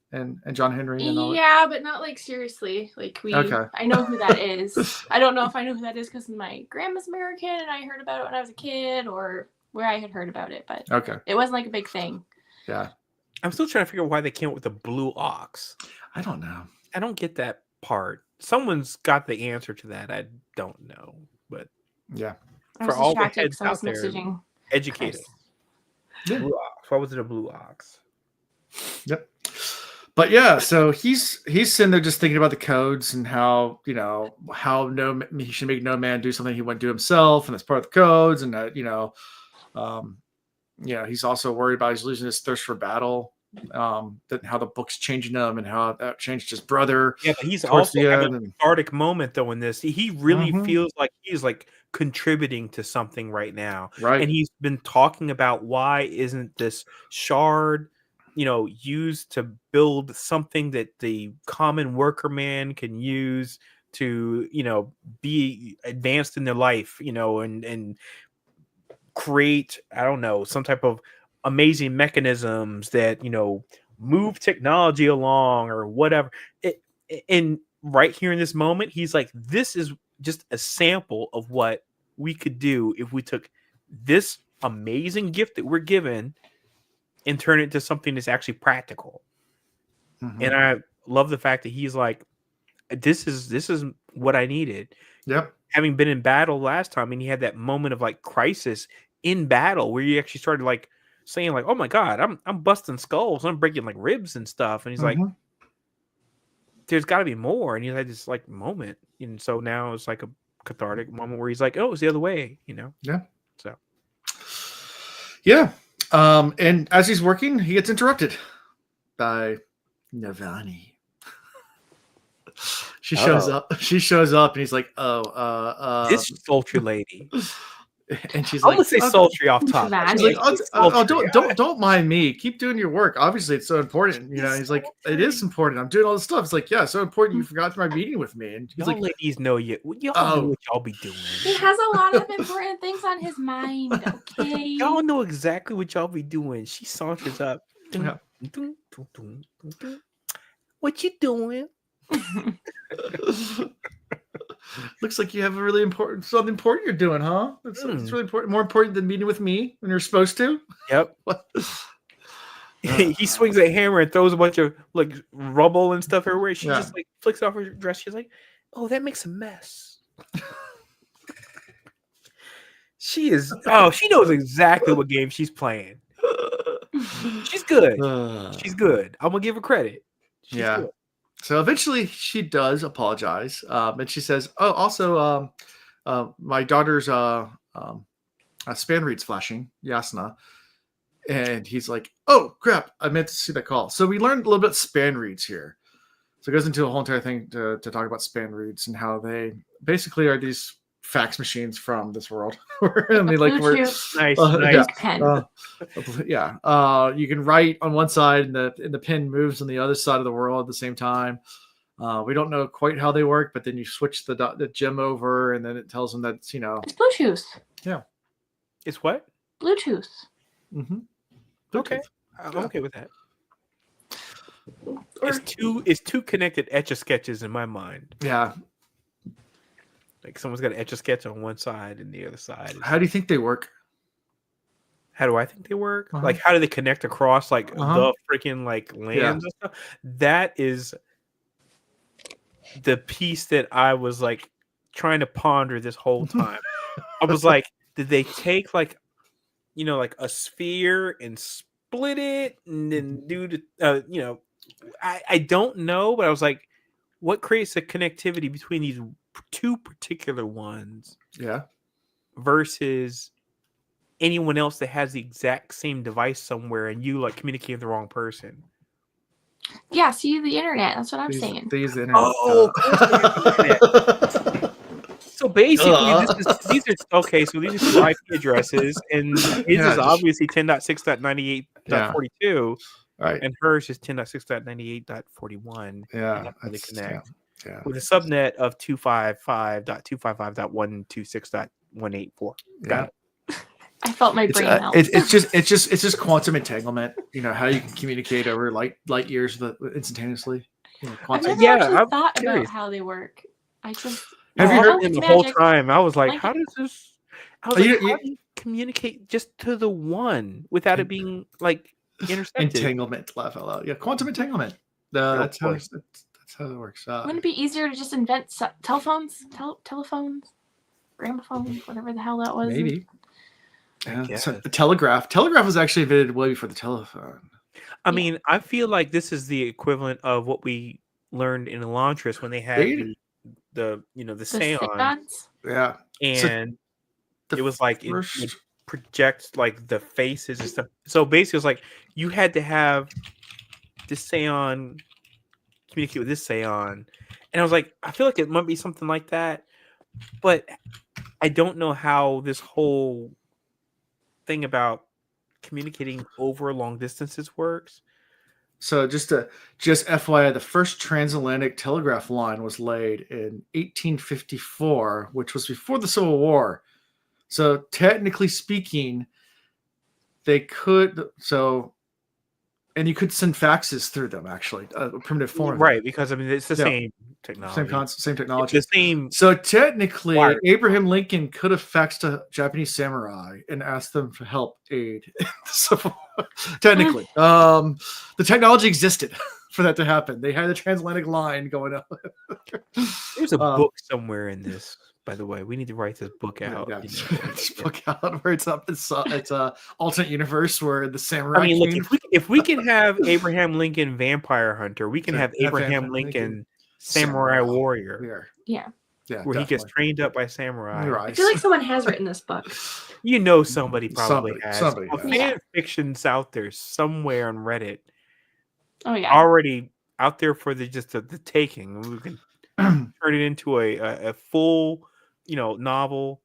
Speaker 1: John Henry and all
Speaker 2: that? But not like seriously. Like I know who that is. I don't know if I know who that is because my grandma's American and I heard about it when I was a kid or where I had heard about it, but it wasn't like a big thing.
Speaker 1: Yeah.
Speaker 3: I'm still trying to figure out why they came up with the Blue Ox.
Speaker 1: I don't know.
Speaker 3: I don't get that part. Someone's got the answer to that. I don't know, but
Speaker 2: for all the heads out there,
Speaker 3: educated. Blue Ox. Why was it a Blue Ox?
Speaker 1: Yep. But yeah, so he's sitting there just thinking about the codes and how he should make no man do something he wouldn't do himself, and that's part of the codes, and that he's also worried about he's losing his thirst for battle. That how the book's changing him and how that changed his brother.
Speaker 3: Yeah, but he's also having a cathartic moment though in this. He really feels like he's like contributing to something right now.
Speaker 1: Right.
Speaker 3: And he's been talking about why isn't this shard, used to build something that the common worker man can use to, be advanced in their life, and create, I don't know, some type of amazing mechanisms that move technology along or whatever. And right here in this moment, he's like, this is just a sample of what we could do if we took this amazing gift that we're given and turn it into something that's actually practical. And love the fact that he's like, this is what I needed.
Speaker 1: Yep.
Speaker 3: Having been in battle last time, and he had that moment of like crisis in battle where he actually started like saying like, "Oh my god, I'm busting skulls, I'm breaking like ribs and stuff," and he's like, "There's got to be more," and he had this like moment, and so now it's like a cathartic moment where he's like, "Oh, it's the other way," you know?
Speaker 1: Yeah.
Speaker 3: So,
Speaker 1: yeah. And as he's working, he gets interrupted by Navani. She shows up. She shows up, and he's like,
Speaker 3: this sultry lady.
Speaker 1: And she's
Speaker 3: I'm
Speaker 1: like,
Speaker 3: gonna say sultry off top.
Speaker 1: She's like, don't mind me. Keep doing your work. Obviously, it's so important. You know, he's like, it is important. I'm doing all this stuff. It's like, yeah, so important. You forgot my meeting with me. And he's
Speaker 3: y'all
Speaker 1: like,
Speaker 3: ladies know you. Y'all know what y'all be doing.
Speaker 2: He has a lot of important things on his mind. Okay.
Speaker 3: Y'all know exactly what y'all be doing. She saunters up.
Speaker 1: Yeah.
Speaker 3: What you doing?
Speaker 1: Looks like you have a really something important you're doing, huh? It's really important. More important than meeting with me when you're supposed to.
Speaker 3: Yep. He swings a hammer and throws a bunch of like rubble and stuff everywhere. She just like flicks off her dress. She's like, "Oh, that makes a mess." She knows exactly what game she's playing. She's good. She's good. I'm gonna give her credit. She's good.
Speaker 1: So eventually she does apologize. And she says, "Oh, also, my daughter's span read's flashing, Yasna." And he's like, "Oh, crap. I meant to see that call." So we learned a little bit span reads here. So it goes into a whole entire thing to talk about span reads and how they basically are these fax machines from this world. I mean, like,
Speaker 3: nice.
Speaker 1: You can write on one side and the pen moves on the other side of the world at the same time. We don't know quite how they work, but then you switch the gem over and then it tells them that it's
Speaker 2: Bluetooth.
Speaker 1: Yeah.
Speaker 3: It's what?
Speaker 2: Bluetooth.
Speaker 1: Mm-hmm.
Speaker 3: Okay. I'm okay with that. It's two connected etch-a-sketches in my mind.
Speaker 1: Yeah.
Speaker 3: Like someone's got an etch-a-sketch on one side and the other side.
Speaker 1: How do you think they work?
Speaker 3: How do I think they work? Like, how do they connect across like the freaking like lands and stuff? That is the piece that I was like trying to ponder this whole time. I was like, did they take like, like a sphere and split it and then do the, I don't know, but I was like, what creates a connectivity between these two particular ones?
Speaker 1: Yeah.
Speaker 3: Versus anyone else that has the exact same device somewhere and you like communicate with the wrong person.
Speaker 2: Yeah, see the internet. That's what I'm saying.
Speaker 1: They use the internet.
Speaker 3: So basically, these are okay. So these are two IP addresses, and his is obviously 10.6.98.42,
Speaker 1: right?
Speaker 3: And hers is 10.6.98.41.
Speaker 1: Yeah,
Speaker 3: they connect.
Speaker 1: Yeah.
Speaker 3: With a subnet of 255.255.126.184. Got it.
Speaker 2: I felt my brain melt.
Speaker 1: It's just quantum entanglement. How you can communicate over light years instantaneously.
Speaker 2: I've never thought about how they work. I just
Speaker 3: have you heard him the whole time? I was like, how does this? I was like, how do you communicate just to the one without it being like intercepted?
Speaker 1: Entanglement, laugh out loud. Yeah, quantum entanglement. That's how it works.
Speaker 2: Wouldn't it be easier to just invent telephones, gramophones, whatever the hell that was?
Speaker 1: Maybe. Yeah. So the telegraph was actually invented way before the telephone.
Speaker 3: I mean, I feel like this is the equivalent of what we learned in Elantris when they had the seance.
Speaker 1: Yeah.
Speaker 3: And it was like it would project like the faces and stuff. So basically, it's like you had to have this seance communicate with this seance. And I was like, I feel like it might be something like that, but I don't know how this whole thing about communicating over long distances works.
Speaker 1: So just FYI, the first transatlantic telegraph line was laid in 1854, which was before the Civil War. So technically speaking, they could and you could send faxes through them, actually, a primitive form.
Speaker 3: Right, because I mean it's the same technology.
Speaker 1: Same technology.
Speaker 3: It's the same.
Speaker 1: So technically, Abraham Lincoln could have faxed a Japanese samurai and asked them for help, aid. Technically, the technology existed. for that to happen. They had a transatlantic line going up.
Speaker 3: There's a book somewhere in this, by the way. We need to write this book out.
Speaker 1: Yeah, this book out where it's a alternate universe where the samurai.
Speaker 3: I mean, look, if we can have Abraham Lincoln vampire hunter, we can have Abraham Lincoln samurai warrior.
Speaker 2: Yeah.
Speaker 1: Yeah,
Speaker 3: where he gets trained up by samurai.
Speaker 2: I feel like someone has written this book.
Speaker 3: You know, somebody probably has.
Speaker 1: Somebody
Speaker 3: fan fiction's out there somewhere on Reddit.
Speaker 2: Oh yeah,
Speaker 3: already out there for the taking. We can turn it into a full, novel.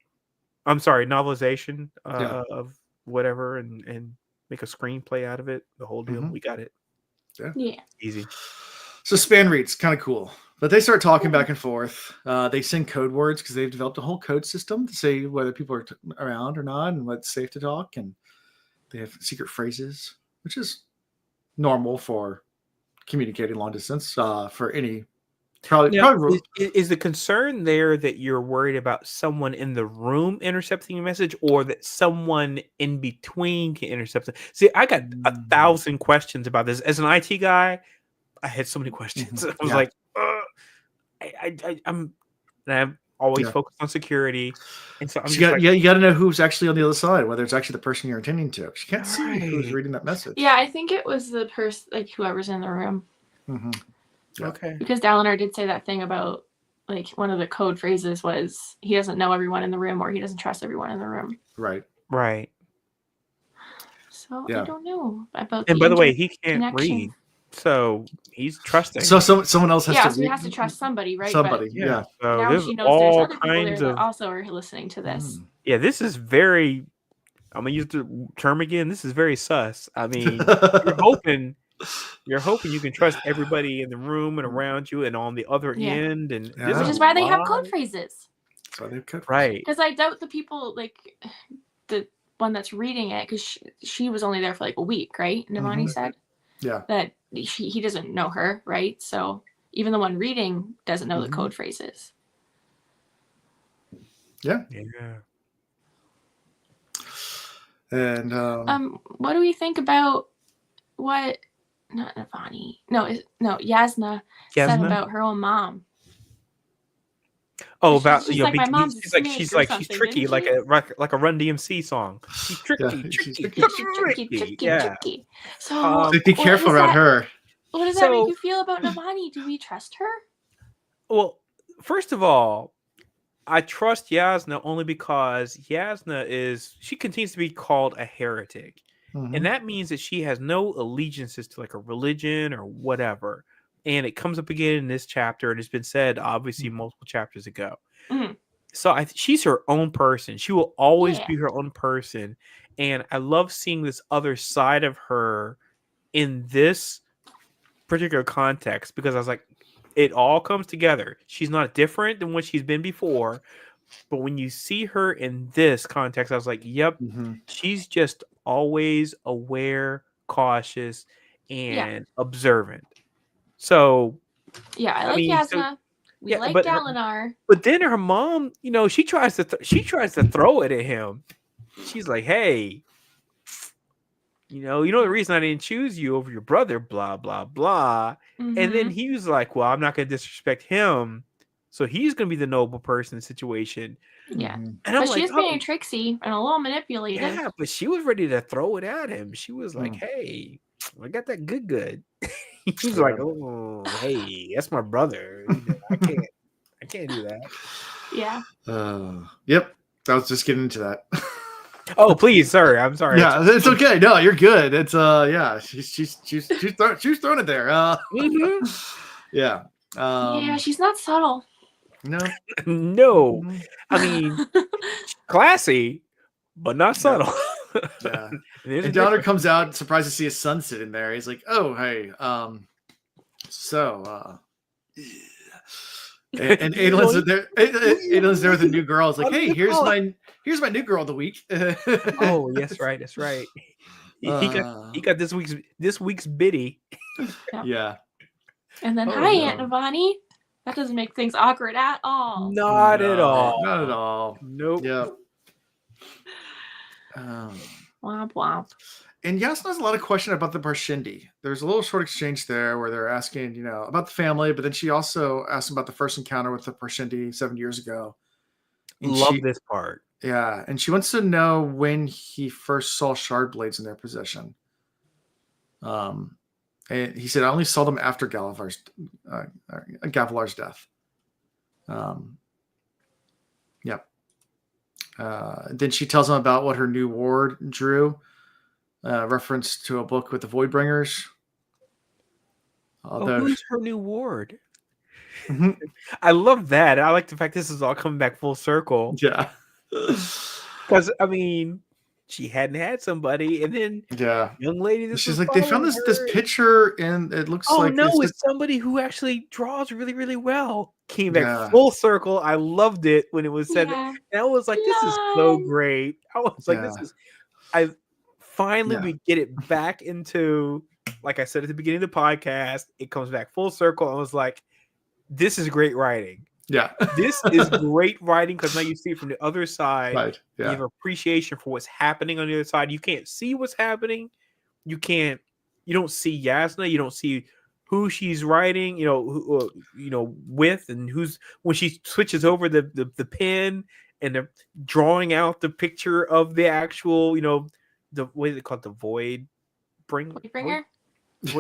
Speaker 3: I'm sorry, novelization of whatever, and make a screenplay out of it. The whole deal. We got it.
Speaker 2: Yeah.
Speaker 3: Easy.
Speaker 1: So span reads kind of cool. But they start talking back and forth. They send code words because they've developed a whole code system to say whether people are around or not and what's safe to talk. And they have secret phrases, which is normal for communicating long distance for any. Probably.
Speaker 3: Is the concern there that you're worried about someone in the room intercepting your message, or that someone in between can intercept it? See, I got 1,000 questions about this. As an IT guy, I had so many questions. I was like, I'm always focused on security, and so I'm
Speaker 1: you got to know who's actually on the other side, whether it's actually the person you're intending to. You can't see who's reading that message.
Speaker 2: Yeah, I think it was the person, like whoever's in the room.
Speaker 3: Okay.
Speaker 2: Because Dalinar did say that thing about like one of the code phrases was he doesn't know everyone in the room, or he doesn't trust everyone in the room.
Speaker 1: Right.
Speaker 2: So I don't know about.
Speaker 3: And by the way, he can't read. So he's trusting.
Speaker 1: So someone else has to.
Speaker 2: So he has to trust somebody, right?
Speaker 1: Somebody,
Speaker 3: So
Speaker 2: now she knows there's other people there that also are listening to this.
Speaker 3: Yeah, this is very. I'm gonna use the term again. This is very sus. I mean, you're hoping you can trust everybody in the room and around you and on the other end, and
Speaker 2: which is why they have code phrases.
Speaker 1: That's why they have code phrases.
Speaker 3: Right?
Speaker 2: Because I doubt the people like the one that's reading it, because she was only there for like a week, right? Navani said.
Speaker 1: Yeah.
Speaker 2: That he doesn't know her, right? So even the one reading doesn't know the code phrases.
Speaker 1: Yeah. And
Speaker 2: what do we think about what not Navani? Yasna said about her own mom?
Speaker 3: Oh, about
Speaker 2: she's like, my mom's
Speaker 3: she's tricky, like a Run DMC song. She's tricky, tricky. Yeah.
Speaker 2: So
Speaker 1: be careful around her.
Speaker 2: What does that make you feel about Navani? Do we trust her?
Speaker 3: Well, first of all, I trust Yasna only because Yasna she continues to be called a heretic. And that means that she has no allegiances to like a religion or whatever. And it comes up again in this chapter, and it's been said obviously multiple chapters ago. So she's her own person. She will always be her own person. And I love seeing this other side of her in this particular context, because I was like, it all comes together. She's not different than what she's been before. But when you see her in this context, I was like, yep, she's just always aware, cautious, and observent. So
Speaker 2: I like Yasna. We like Dalinar.
Speaker 3: But then her mom, she tries to throw it at him. She's like, hey, the reason I didn't choose you over your brother, blah, blah, blah. And then he was like, well, I'm not going to disrespect him. So he's going to be the noble person in the situation.
Speaker 2: Yeah.
Speaker 3: And
Speaker 2: but she's being tricksy and a little manipulative.
Speaker 3: Yeah, but she was ready to throw it at him. She was like, hey, I got that good. He's like, oh, hey, that's my brother. I can't do that.
Speaker 2: Yeah.
Speaker 1: Yep. I was just getting into that.
Speaker 3: Oh, please, sorry. I'm sorry.
Speaker 1: Yeah, it's okay. No, you're good. It's she's throwing it there. Yeah.
Speaker 2: Yeah, she's not subtle.
Speaker 1: No.
Speaker 3: I mean, classy, but not subtle.
Speaker 1: Yeah. And Dalinar comes out, surprised to see his son sitting there. He's like, "Oh, hey, and Adelin's there. Adelin's there with a new girl. It's like, hey, here's my new girl of the week.
Speaker 3: Oh, that's right. He got this week's biddy.
Speaker 2: Yeah. And then, hi, Aunt Navani. That doesn't make things awkward at all.
Speaker 3: Not at all.
Speaker 1: Not at all.
Speaker 3: Nope.
Speaker 1: Yeah.
Speaker 2: Womp womp.
Speaker 1: And Yasna has a lot of question about the Barshindi. There's a little short exchange there where they're asking, about the family, but then she also asked about the first encounter with the Barshindi 7 years ago. And
Speaker 3: Love this part.
Speaker 1: Yeah, and she wants to know when he first saw shard blades in their possession. And he said, I only saw them after Gavilar's death. Yep. Then she tells him about what her new ward drew. Reference to a book with the Voidbringers.
Speaker 3: Who's her new ward?
Speaker 1: Mhm.
Speaker 3: I love that. I like the fact this is all coming back full circle.
Speaker 1: Yeah.
Speaker 3: Because, she hadn't had somebody, and then young lady,
Speaker 1: she's like, they found this picture, and it looks like
Speaker 3: it's somebody who actually draws really, really well. Came back full circle. I loved it when it was said.
Speaker 2: Yeah.
Speaker 3: And I was like, this is so great. I was like, I finally we get it back into, like I said at the beginning of the podcast, it comes back full circle. I was like, this is great writing.
Speaker 1: Yeah.
Speaker 3: This is great writing because now you see it from the other side.
Speaker 1: Right. Yeah.
Speaker 3: You have appreciation for what's happening on the other side. You can't see what's happening. You don't see Yasna. You don't see who she's writing, with, and when she switches over the pen and they're drawing out the picture of the actual, the what is it called, the
Speaker 2: Voidbringer?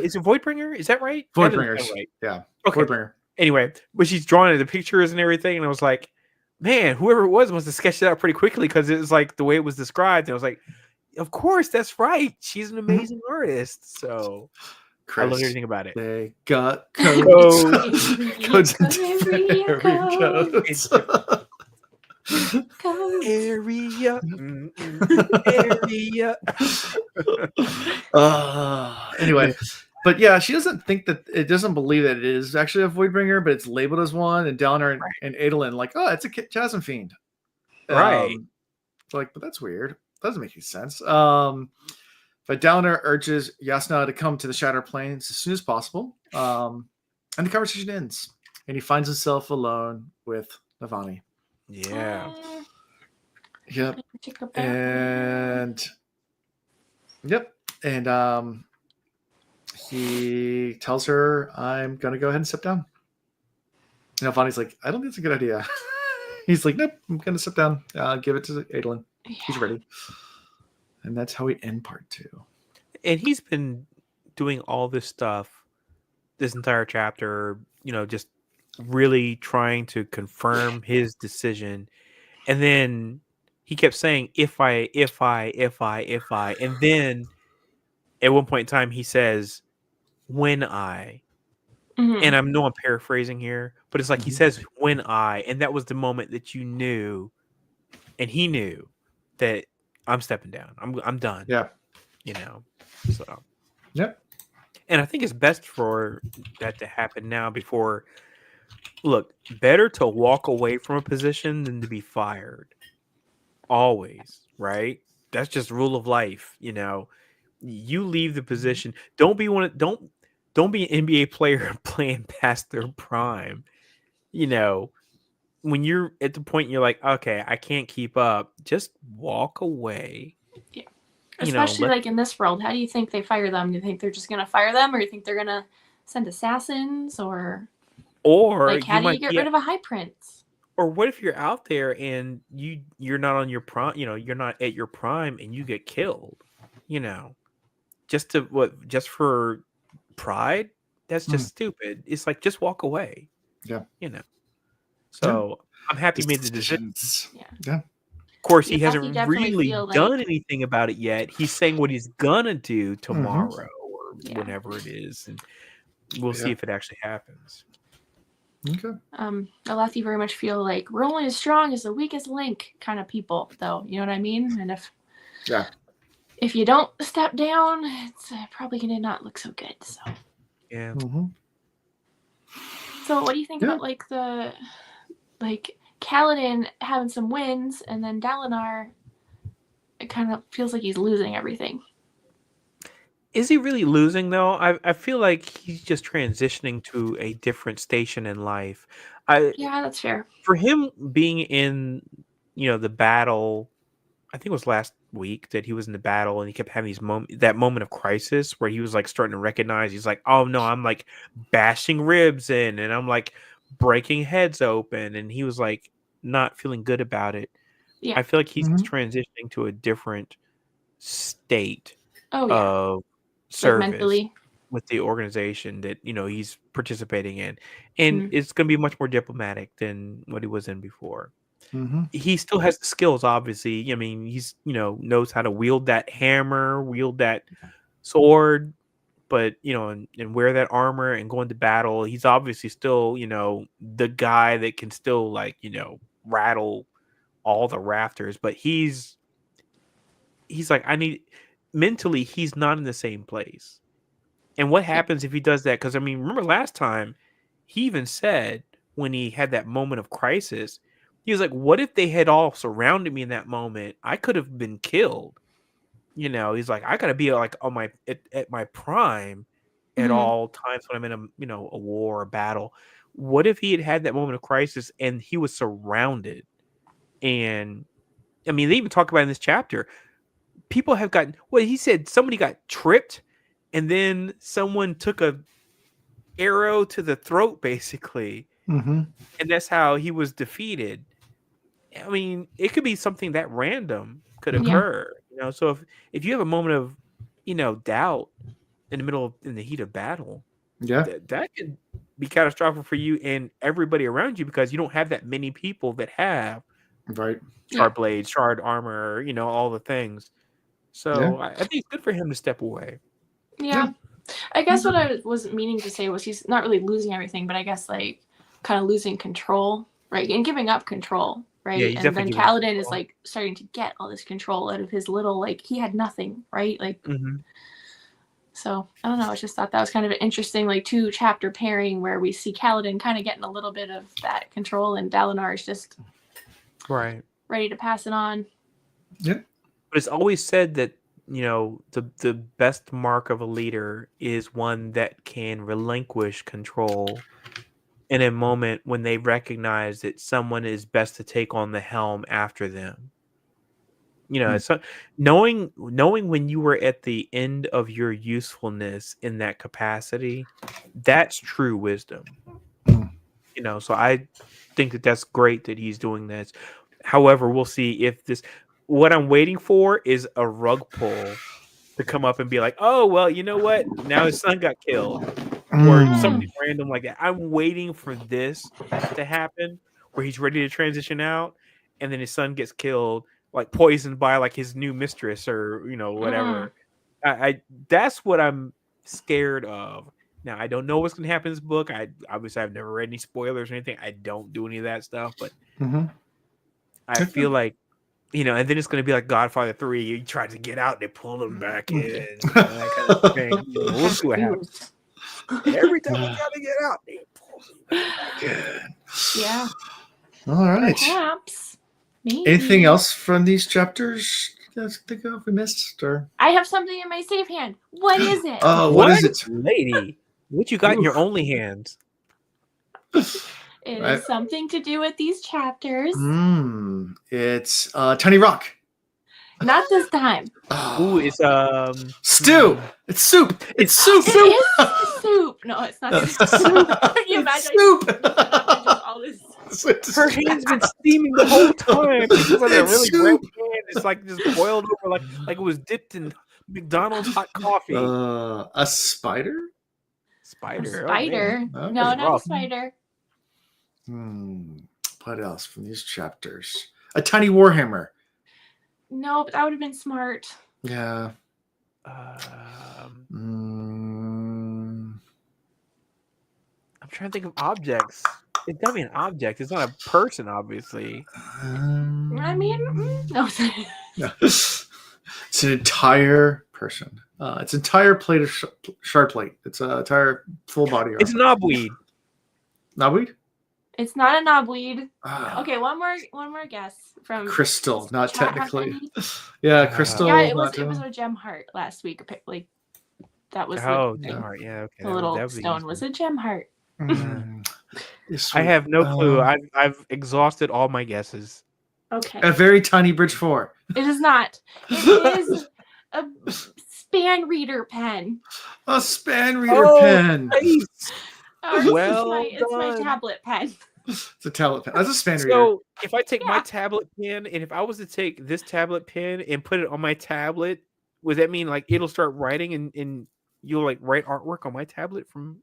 Speaker 3: Is it Voidbringer? Is that right?
Speaker 1: Voidbringers.
Speaker 3: Right.
Speaker 1: Yeah.
Speaker 3: Okay.
Speaker 1: Voidbringer.
Speaker 3: Anyway, but she's drawing the pictures and everything, and I was like, man, whoever it was must have sketched it out pretty quickly because it was like the way it was described. And I was like, of course, that's right. She's an amazing artist. So
Speaker 1: Chris,
Speaker 3: I love everything about it.
Speaker 1: They got codes. Codes.
Speaker 3: Area.
Speaker 1: Anyway, but yeah, she doesn't think that it doesn't believe that it is actually a Voidbringer, but it's labeled as one. And Dalinar and Adolin like, oh, it's a Chasm Fiend,
Speaker 3: right?
Speaker 1: Like, but that's weird. Doesn't make any sense. But Dalinar urges Yasna to come to the Shattered Plains as soon as possible. And the conversation ends, and he finds himself alone with Navani.
Speaker 3: Yeah.
Speaker 1: Yep. And he tells her, I'm going to go ahead and sit down. And Navani's like, I don't think it's a good idea. He's like, nope, I'm going to sit down. Give it to Adolin. He's ready. And that's how we end part 2.
Speaker 3: And he's been doing all this stuff this entire chapter, just really trying to confirm his decision. And then he kept saying, if I. And then at one point in time, he says, when I. Mm-hmm. And I'm paraphrasing here, but it's like he says, when I. And that was the moment that you knew, and he knew that I'm stepping down. I'm done.
Speaker 1: Yeah.
Speaker 3: So.
Speaker 1: Yep.
Speaker 3: And I think it's best for that to happen now before. Look, better to walk away from a position than to be fired. Always, right? That's just rule of life. You leave the position. Don't be an NBA player playing past their prime. When you're at the point you're like, okay, I can't keep up, just walk away.
Speaker 2: Yeah. Especially like in this world, how do you think they fire them? Do you think they're just going to fire them, or do you think they're going to send assassins, or like how do you get rid of a high prince?
Speaker 3: Or what if you're out there and you're not on your prime, you're not at your prime and you get killed, just for pride? That's just stupid. It's like, just walk away.
Speaker 1: Yeah.
Speaker 3: So I'm happy he made the decision.
Speaker 1: Yeah.
Speaker 3: Of course, he hasn't really done anything about it yet. He's saying what he's gonna do tomorrow or whenever it is, and we'll see if it actually happens.
Speaker 1: Okay.
Speaker 2: Alethi very much feel like we're only as strong as the weakest link kind of people, though. You know what I mean? And if you don't step down, it's probably gonna not look so good. So
Speaker 3: yeah.
Speaker 1: Mm-hmm.
Speaker 2: So what do you think about Kaladin having some wins, and then Dalinar, it kind of feels like he's losing everything.
Speaker 3: Is he really losing, though? I feel like he's just transitioning to a different station in life.
Speaker 2: Yeah, that's fair.
Speaker 3: For him being in, the battle I think it was last week that he was in the battle and he kept having that moment of crisis where he was like starting to recognize. He's like, oh no, I'm like bashing ribs in and I'm like breaking heads open, and he was like not feeling good about it.
Speaker 2: Yeah.
Speaker 3: I feel like he's transitioning to a different state of service
Speaker 2: mentally
Speaker 3: with the organization that he's participating in, and it's going to be much more diplomatic than what he was in before. He still has the skills, obviously. I mean, he's knows how to wield that hammer, wield that sword, but and wear that armor and go into battle. He's obviously still the guy that can still like rattle all the rafters, but he's like, mentally he's not in the same place. And what happens if he does that? Because I mean, remember last time he even said when he had that moment of crisis, he was like, what if they had all surrounded me in that moment? I could have been killed. He's like, I gotta be like on my at my prime at all times when I'm in a war or a battle. What if he had that moment of crisis and he was surrounded? And I mean, they even talk about in this chapter, people have gotten, well, he said somebody got tripped and then someone took a arrow to the throat, basically. And that's how he was defeated. I mean, it could be something that random could occur, so if you have a moment of doubt in the heat of battle, that could be catastrophic for you and everybody around you, because you don't have that many people that have shard blades, shard armor, all the things. So I think it's good for him to step away.
Speaker 2: Yeah. I guess what I was meaning to say was he's not really losing everything, but I guess like kind of losing control, right? And giving up control, right?
Speaker 3: Yeah,
Speaker 2: and then Kaladin is like starting to get all this control out of his little, like he had nothing, right? Like, so I don't know. I just thought that was kind of an interesting like 2-chapter pairing where we see Kaladin kind of getting a little bit of that control and Dalinar is just ready to pass it on.
Speaker 1: Yep.
Speaker 3: But it's always said that the best mark of a leader is one that can relinquish control in a moment when they recognize that someone is best to take on the helm after them. It's knowing when you were at the end of your usefulness in that capacity, that's true wisdom. So I think that that's great that he's doing this. However, we'll see if what I'm waiting for is a rug pull to come up and be like, oh, well, you know what? Now his son got killed. Or something random like that. I'm waiting for this to happen where he's ready to transition out and then his son gets killed, like poisoned by like his new mistress or, whatever. I that's what I'm scared of. Now, I don't know what's going to happen in this book. Obviously, I've never read any spoilers or anything. I don't do any of that stuff, but I feel like, and then it's going to be like Godfather 3. He tried to get out and they pulled him back in. That kind of thing. We'll see what happens. Every time I try to get out, they pull me back in.
Speaker 2: Yeah.
Speaker 1: All right.
Speaker 2: Perhaps. Maybe.
Speaker 1: Anything else from these chapters you guys think of we missed? Or
Speaker 2: I have something in my safe hand. What is it?
Speaker 1: What is it?
Speaker 3: Lady? What you got in your only hands?
Speaker 2: It is something to do with these chapters.
Speaker 1: It's Tiny Rock.
Speaker 2: Not this time.
Speaker 3: Ooh, it's
Speaker 1: stew. It's soup. It's soup.
Speaker 2: It is soup. No, it's not soup. Can you imagine?
Speaker 1: Soup.
Speaker 2: All this.
Speaker 3: Her hand's been steaming the whole time. It's like a really red pan. It's like just boiled over, like it was dipped in McDonald's hot coffee.
Speaker 1: A spider.
Speaker 3: Spider.
Speaker 2: A spider.
Speaker 1: Oh,
Speaker 2: no, not a spider.
Speaker 1: What else from these chapters? A tiny warhammer.
Speaker 2: No, but that would have been smart.
Speaker 1: Yeah.
Speaker 3: I'm trying to think of objects. It's gotta be an object. It's not a person, obviously.
Speaker 2: I mean, no.
Speaker 1: It's an entire person. It's an entire plate of shard plate. It's an entire full body.
Speaker 3: It's knobweed.
Speaker 1: Knobweed?
Speaker 2: It's not a knobweed. Okay, one more guess from
Speaker 1: crystal. Not technically. Yeah, crystal.
Speaker 2: Yeah, it was a gem heart last week. Like that was.
Speaker 3: Gem heart. Yeah, okay.
Speaker 2: The little stone was a gem heart.
Speaker 3: I have no clue. I've exhausted all my guesses.
Speaker 2: Okay.
Speaker 1: A very tiny bridge 4.
Speaker 2: It is not. It is a span reader pen.
Speaker 1: A span reader pen.
Speaker 3: Nice.
Speaker 2: It's my tablet pen.
Speaker 1: It's a tablet pen. That's a span reader.
Speaker 3: So if I take my tablet pen, and if I was to take this tablet pen and put it on my tablet, would that mean like it'll start writing and you'll like write artwork on my tablet from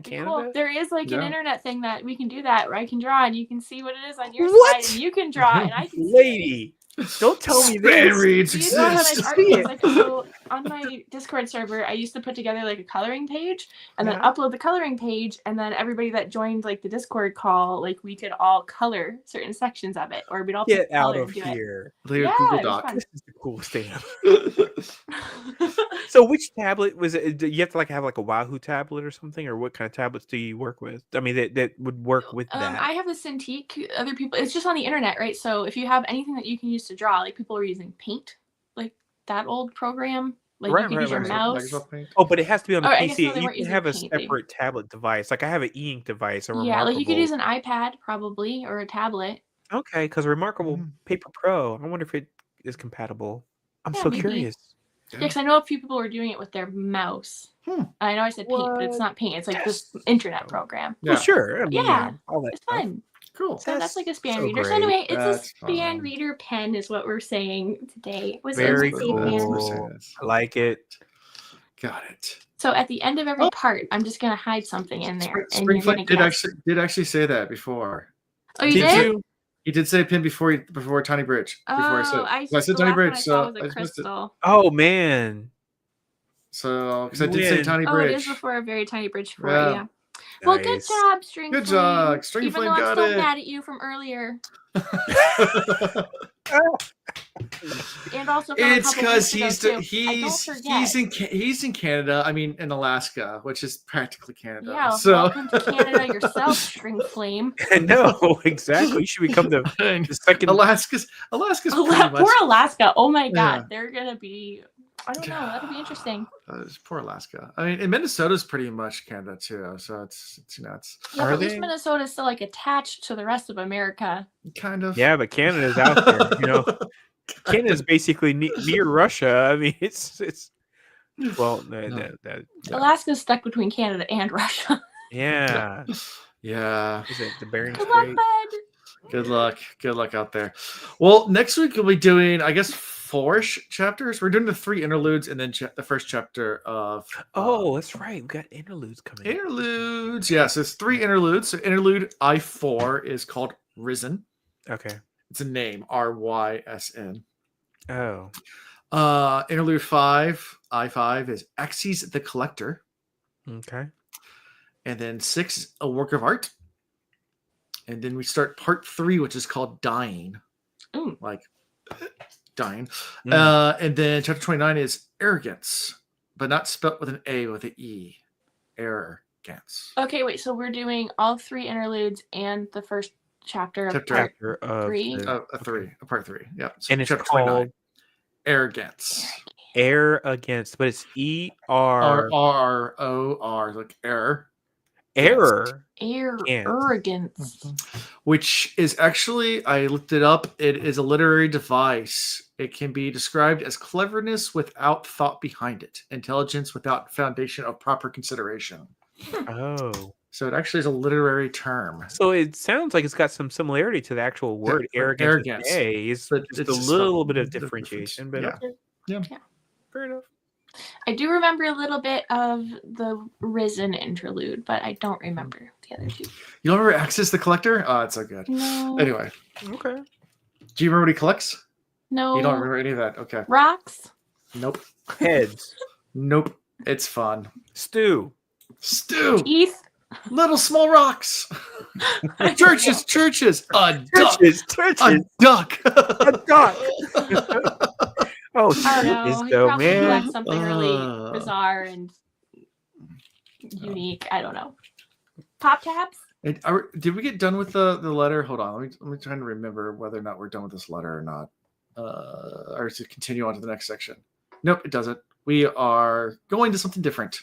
Speaker 3: Canada?
Speaker 2: Cool. There is like an internet thing that we can do that where I can draw and you can see what it is on your
Speaker 3: What?
Speaker 2: side and you can draw and I can see
Speaker 3: Lady, don't tell me
Speaker 1: Span
Speaker 3: this.
Speaker 1: reads
Speaker 2: it. You know how
Speaker 1: exist.
Speaker 2: much art is, like, so on my Discord server, I used to put together like a coloring page and then upload the coloring page, and then everybody that joined like the Discord call, like we could all color certain sections of it, or we'd all
Speaker 3: Get
Speaker 2: pick
Speaker 3: out
Speaker 2: color
Speaker 3: of
Speaker 2: and do
Speaker 3: here.
Speaker 2: Yeah,
Speaker 1: Google
Speaker 2: it was
Speaker 1: Doc.
Speaker 2: fun.
Speaker 3: This is the coolest thing ever. So which tablet was it? Do you have to like have like a Wahoo tablet or something, or what kind of tablets do you work with? I mean, that would work with that.
Speaker 2: I have a Cintiq. Other people, it's just on the internet, right? So if you have anything that you can use to draw, like people are using Paint, like that old program, like you could use your mouse.
Speaker 3: Oh, but it has to be on the
Speaker 2: I guess no,
Speaker 3: PC.
Speaker 2: they
Speaker 3: You
Speaker 2: weren't
Speaker 3: can
Speaker 2: using
Speaker 3: have a
Speaker 2: Paint, they-
Speaker 3: separate tablet device. Like I have an e-ink device.
Speaker 2: Yeah, like you could use an iPad probably or a tablet.
Speaker 3: Okay, because Remarkable Paper Pro. I wonder if it is compatible. I'm so
Speaker 2: maybe.
Speaker 3: curious.
Speaker 2: Yeah, because I know a few people were doing it with their mouse. I know I said Paint, but it's not Paint. It's like this internet program.
Speaker 3: Yeah. Well, sure. I mean,
Speaker 2: yeah,
Speaker 3: all that
Speaker 2: it's
Speaker 3: stuff.
Speaker 2: fun.
Speaker 1: Cool.
Speaker 2: So that's like a span
Speaker 1: so
Speaker 2: reader. So
Speaker 1: great.
Speaker 2: anyway, it's
Speaker 1: That's
Speaker 2: a span
Speaker 1: fun.
Speaker 2: reader pen is what we're saying today.
Speaker 3: Very
Speaker 2: It was
Speaker 3: cool. I like it.
Speaker 1: Got it.
Speaker 2: So at the end of every part, I'm just gonna hide something in there, and you're gonna
Speaker 1: Springflake did
Speaker 2: guess.
Speaker 1: actually say that before.
Speaker 2: Oh, you did?
Speaker 1: He did say pin before Tiny Bridge. Before
Speaker 2: I
Speaker 1: said Tiny Bridge, so I just missed it.
Speaker 3: Oh man.
Speaker 1: So because I did say Tiny
Speaker 2: Oh,
Speaker 1: Bridge.
Speaker 2: it is before a very tiny bridge for
Speaker 1: Yeah.
Speaker 2: it. Yeah. Well, good
Speaker 3: Nice.
Speaker 2: job, String
Speaker 1: Good
Speaker 2: Flame.
Speaker 1: job. String
Speaker 2: Even
Speaker 1: Flame
Speaker 2: though I'm
Speaker 1: got
Speaker 2: still
Speaker 1: it.
Speaker 2: mad at you from earlier. And also from
Speaker 1: It's because
Speaker 2: he's
Speaker 1: in Canada. I mean, in Alaska, which is practically Canada.
Speaker 2: Yeah,
Speaker 1: so
Speaker 2: welcome to Canada yourself, String Flame.
Speaker 3: No, exactly. You should become the second.
Speaker 1: Alaska's pretty much.
Speaker 2: Poor Alaska. Oh my God,
Speaker 1: Yeah.
Speaker 2: they're gonna be. I don't know. That'll be interesting.
Speaker 1: Poor Alaska. I mean, and Minnesota's pretty much Canada too. So it's nuts.
Speaker 2: Yeah, but at least Minnesota's still like attached to the rest of America.
Speaker 1: Kind of.
Speaker 3: Yeah, but Canada's out there. You know, Canada's basically near Russia. I mean, it's well,
Speaker 2: Alaska's stuck between Canada and Russia.
Speaker 3: Yeah.
Speaker 1: Yeah.
Speaker 3: Is it the Bering
Speaker 2: Good luck,
Speaker 3: Strait?
Speaker 2: bud.
Speaker 1: Good luck out there. Well, next week we'll be doing, I guess, 4-ish chapters. We're doing the 3 interludes and then the first chapter of.
Speaker 3: Oh, that's right. We got interludes coming.
Speaker 1: Interludes. Yes, it's 3 interludes. So interlude I4 is called Risen.
Speaker 3: Okay.
Speaker 1: It's a name, Rysn.
Speaker 3: Oh.
Speaker 1: Interlude 5, I5 is Axes the Collector.
Speaker 3: Okay.
Speaker 1: And then 6, A Work of Art. And then we start part 3, which is called Dying. Like dying. And then chapter 29 is Arrogance, but not spelt with an A, with an E. Arrogance.
Speaker 2: Okay, wait. So we're doing all 3 interludes and the first chapter of part 3.
Speaker 1: Part 3. Yeah. So
Speaker 3: And it's
Speaker 1: chapter
Speaker 3: called
Speaker 1: 29. Arrogance.
Speaker 3: Arrogance, but it's
Speaker 1: ERROR, like error.
Speaker 2: Arrogance.
Speaker 1: Which is actually, I looked it up, it is a literary device. It can be described as cleverness without thought behind it, intelligence without foundation of proper consideration.
Speaker 3: Oh.
Speaker 1: So it actually is a literary term.
Speaker 3: So it sounds like it's got some similarity to the actual word arrogance. It's just a little bit of differentiation, but okay.
Speaker 1: Yeah.
Speaker 3: Fair enough.
Speaker 2: I do remember a little bit of the Risen interlude, but I don't remember the other 2.
Speaker 1: You don't remember Axis the Collector? Oh, it's so good.
Speaker 2: No.
Speaker 1: Anyway.
Speaker 3: Okay.
Speaker 1: Do you remember what he collects?
Speaker 2: No.
Speaker 1: You don't remember any of that? Okay.
Speaker 2: Rocks?
Speaker 1: Nope.
Speaker 3: Heads.
Speaker 1: Nope. It's fun.
Speaker 3: Stew.
Speaker 2: Teeth?
Speaker 1: Little small rocks. Churches. A duck.
Speaker 3: Churches.
Speaker 1: A duck.
Speaker 3: A duck. Oh,
Speaker 2: I don't know. He
Speaker 3: though,
Speaker 2: probably
Speaker 3: man.
Speaker 2: collects something really bizarre and unique. I don't know. Pop tabs?
Speaker 1: Did we get done with the letter? Hold on. Let me try to remember whether or not we're done with this letter or not. Or to continue on to the next section. Nope, it doesn't. We are going to something different.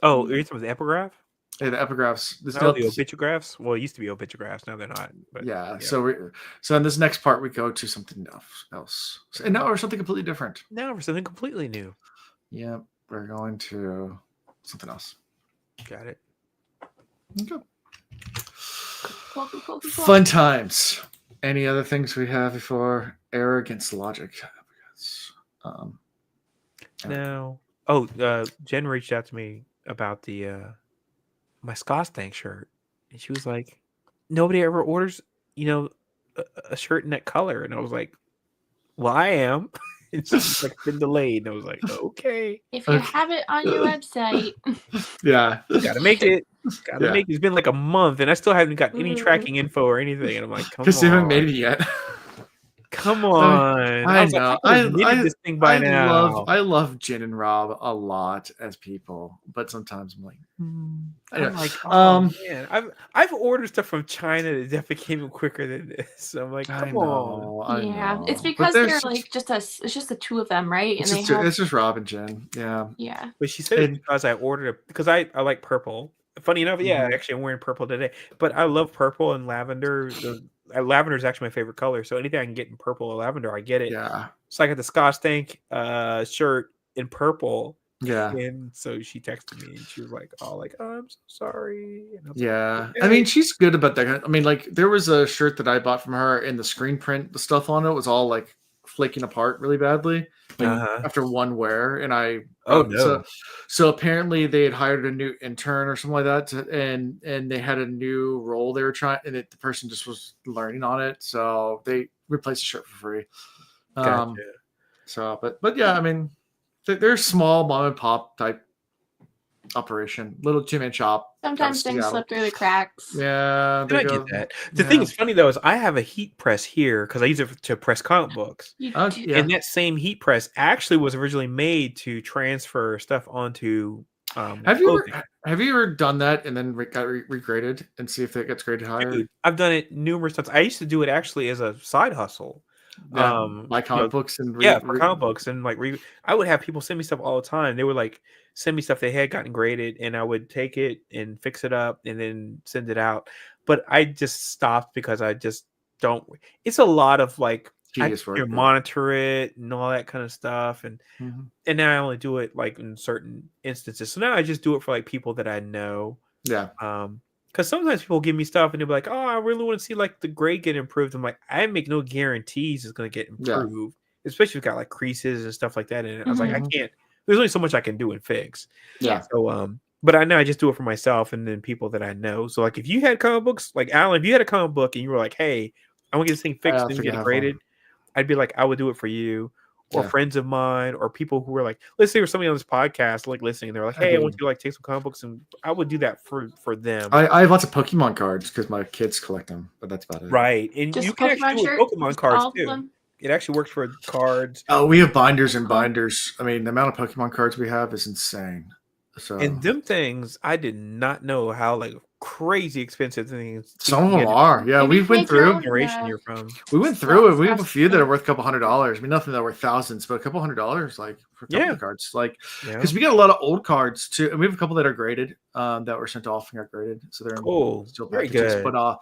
Speaker 3: Oh, are you talking about the epigraph?
Speaker 1: the epigraphs.
Speaker 3: The obitugraphs. Well, it used to be obitugraphs. Now they're not. But
Speaker 1: yeah. So in this next part we go to something else, and now we're something completely different.
Speaker 3: Now we're something completely new.
Speaker 1: Yeah, we're going to something else.
Speaker 3: Got it.
Speaker 1: Okay.
Speaker 2: Cool.
Speaker 1: Fun times. Any other things we have before error against logic?
Speaker 3: No. Jen reached out to me about the my Scots Tank shirt, and she was like, "Nobody ever orders, a shirt in that color." And I was like, "Well, I am." It's just like been delayed, and I was like, "Okay."
Speaker 2: If you have it on your website,
Speaker 1: yeah,
Speaker 3: gotta make it. Make it. It's been like a month, and I still haven't got any tracking info or anything. And I'm like, "Come on,
Speaker 1: because you haven't made it yet."
Speaker 3: Come on.
Speaker 1: I know.
Speaker 3: I this thing by now.
Speaker 1: I love Jen and Rob a lot as people, but sometimes I'm like,
Speaker 3: I'm like, oh man, I've ordered stuff from China that definitely came in quicker than this. I'm like, come on.
Speaker 2: Yeah, it's because they're like it's just the two of them, right? And
Speaker 1: it's just Rob and Jen. Yeah.
Speaker 2: Yeah.
Speaker 3: But she said it's because I ordered it because I like purple. Funny enough, actually I'm wearing purple today. But I love purple and lavender. Lavender is actually my favorite color, so anything I can get in purple or lavender, I get it.
Speaker 1: Yeah.
Speaker 3: So I got the Scots Tank shirt in purple.
Speaker 1: Yeah.
Speaker 3: And so she texted me and she was like, "Oh, I'm so sorry." And
Speaker 1: like, I mean, she's good about that. I mean, like there was a shirt that I bought from her, and the screen print, the stuff on it was all like flaking apart really badly after one wear, and I so apparently they had hired a new intern or something like that and they had a new role they were trying, and the person just was learning on it, so they replaced the shirt for free.
Speaker 3: Gotcha.
Speaker 1: So but yeah, I mean they're small mom and pop type operation, little two-man shop.
Speaker 2: Sometimes things slip through the cracks.
Speaker 1: Yeah,
Speaker 3: I get that. The thing is funny though is I have a heat press here because I use it to press comic books. And that same heat press actually was originally made to transfer stuff onto.
Speaker 1: Have you ever done that and then got regraded and see if it gets graded higher?
Speaker 3: Dude, I've done it numerous times. I used to do it actually as a side hustle.
Speaker 1: Like comic books and
Speaker 3: for comic books and like I would have people send me stuff all the time. They would like send me stuff they had gotten graded, and I would take it and fix it up and then send it out. But I just stopped because I just don't. It's a lot of like monitor it and all that kind of stuff, and now I only do it like in certain instances. So now I just do it for like people that I know.
Speaker 1: Yeah.
Speaker 3: Because sometimes people give me stuff and they'll be like, "Oh, I really want to see like the grade get improved." I'm like, I make no guarantees it's going to get improved, especially if it's got like creases and stuff like that in it. I was like, I can't. There's only so much I can do and fix.
Speaker 1: Yeah.
Speaker 3: So but I know I just do it for myself and then people that I know. So like if you had comic books, like Alan, if you had a comic book and you were like, "Hey, I want to get this thing fixed and get it graded," I'd be like, I would do it for you. Or friends of mine, or people who were like, let's say, or somebody on this podcast like listening, and they're like, "Hey, I want you to like take some comic books," and I would do that for them.
Speaker 1: I have lots of Pokemon cards because my kids collect them, but that's about it.
Speaker 3: Right, and you can actually do Pokemon cards too. It actually works for cards.
Speaker 1: Oh, we have binders and binders. I mean, the amount of Pokemon cards we have is insane. So
Speaker 3: and them things, I did not know how like crazy expensive things.
Speaker 1: Some of them are. Yeah, we went through.
Speaker 3: Generation you're from.
Speaker 1: We went through it. We have a few that are worth a couple $100s. I mean, nothing that are worth thousands, but a couple $100 like for a couple of cards. Like because we got a lot of old cards too, and we have a couple that are graded that were sent off and got graded, so they're
Speaker 3: cool.
Speaker 1: Still
Speaker 3: very
Speaker 1: good.
Speaker 3: But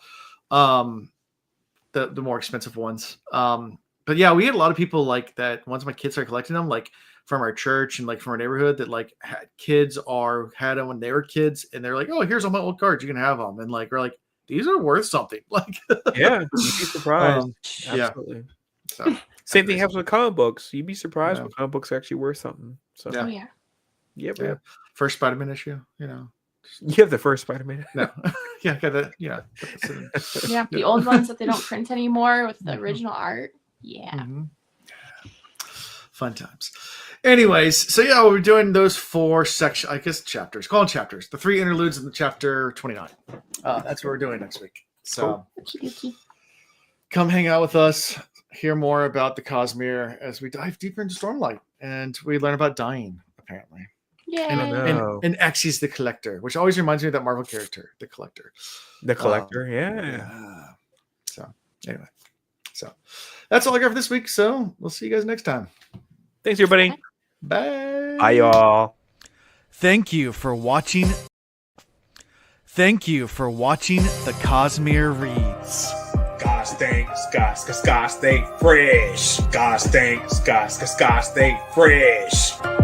Speaker 1: the more expensive ones. But yeah, we had a lot of people like that. Once my kids started collecting them, like from our church and like from our neighborhood, that like had kids or had them when they were kids, and they're like, "Oh, here's all my old cards. You can have them." And like we're like, "These are worth something." Like,
Speaker 3: yeah, you'd be surprised. Absolutely.
Speaker 1: So
Speaker 3: same thing happens with comic books. You'd be surprised when comic books are actually worth something. So
Speaker 1: yeah. First Spider-Man issue, you know.
Speaker 3: You have the first Spider-Man.
Speaker 1: No. Yeah, got that. Yeah.
Speaker 2: The old ones that they don't print anymore with the original art. Yeah.
Speaker 1: Fun times. Anyways, so yeah, we're doing those 4 sections, I guess chapters. Call them chapters. The 3 interludes in the chapter 29. That's what we're doing next week. So come hang out with us, hear more about the Cosmere as we dive deeper into Stormlight, and we learn about dying, apparently.
Speaker 2: Yeah.
Speaker 1: And Axie's the Collector, which always reminds me of that Marvel character, the Collector.
Speaker 3: The Collector, yeah.
Speaker 1: So anyway, so that's all I got for this week. So we'll see you guys next time.
Speaker 3: Thanks, everybody.
Speaker 1: Bye.
Speaker 3: Bye, y'all.
Speaker 5: Thank you for watching. Thank you for watching the Cosmere Reads.
Speaker 6: God stay fresh. God stay fresh.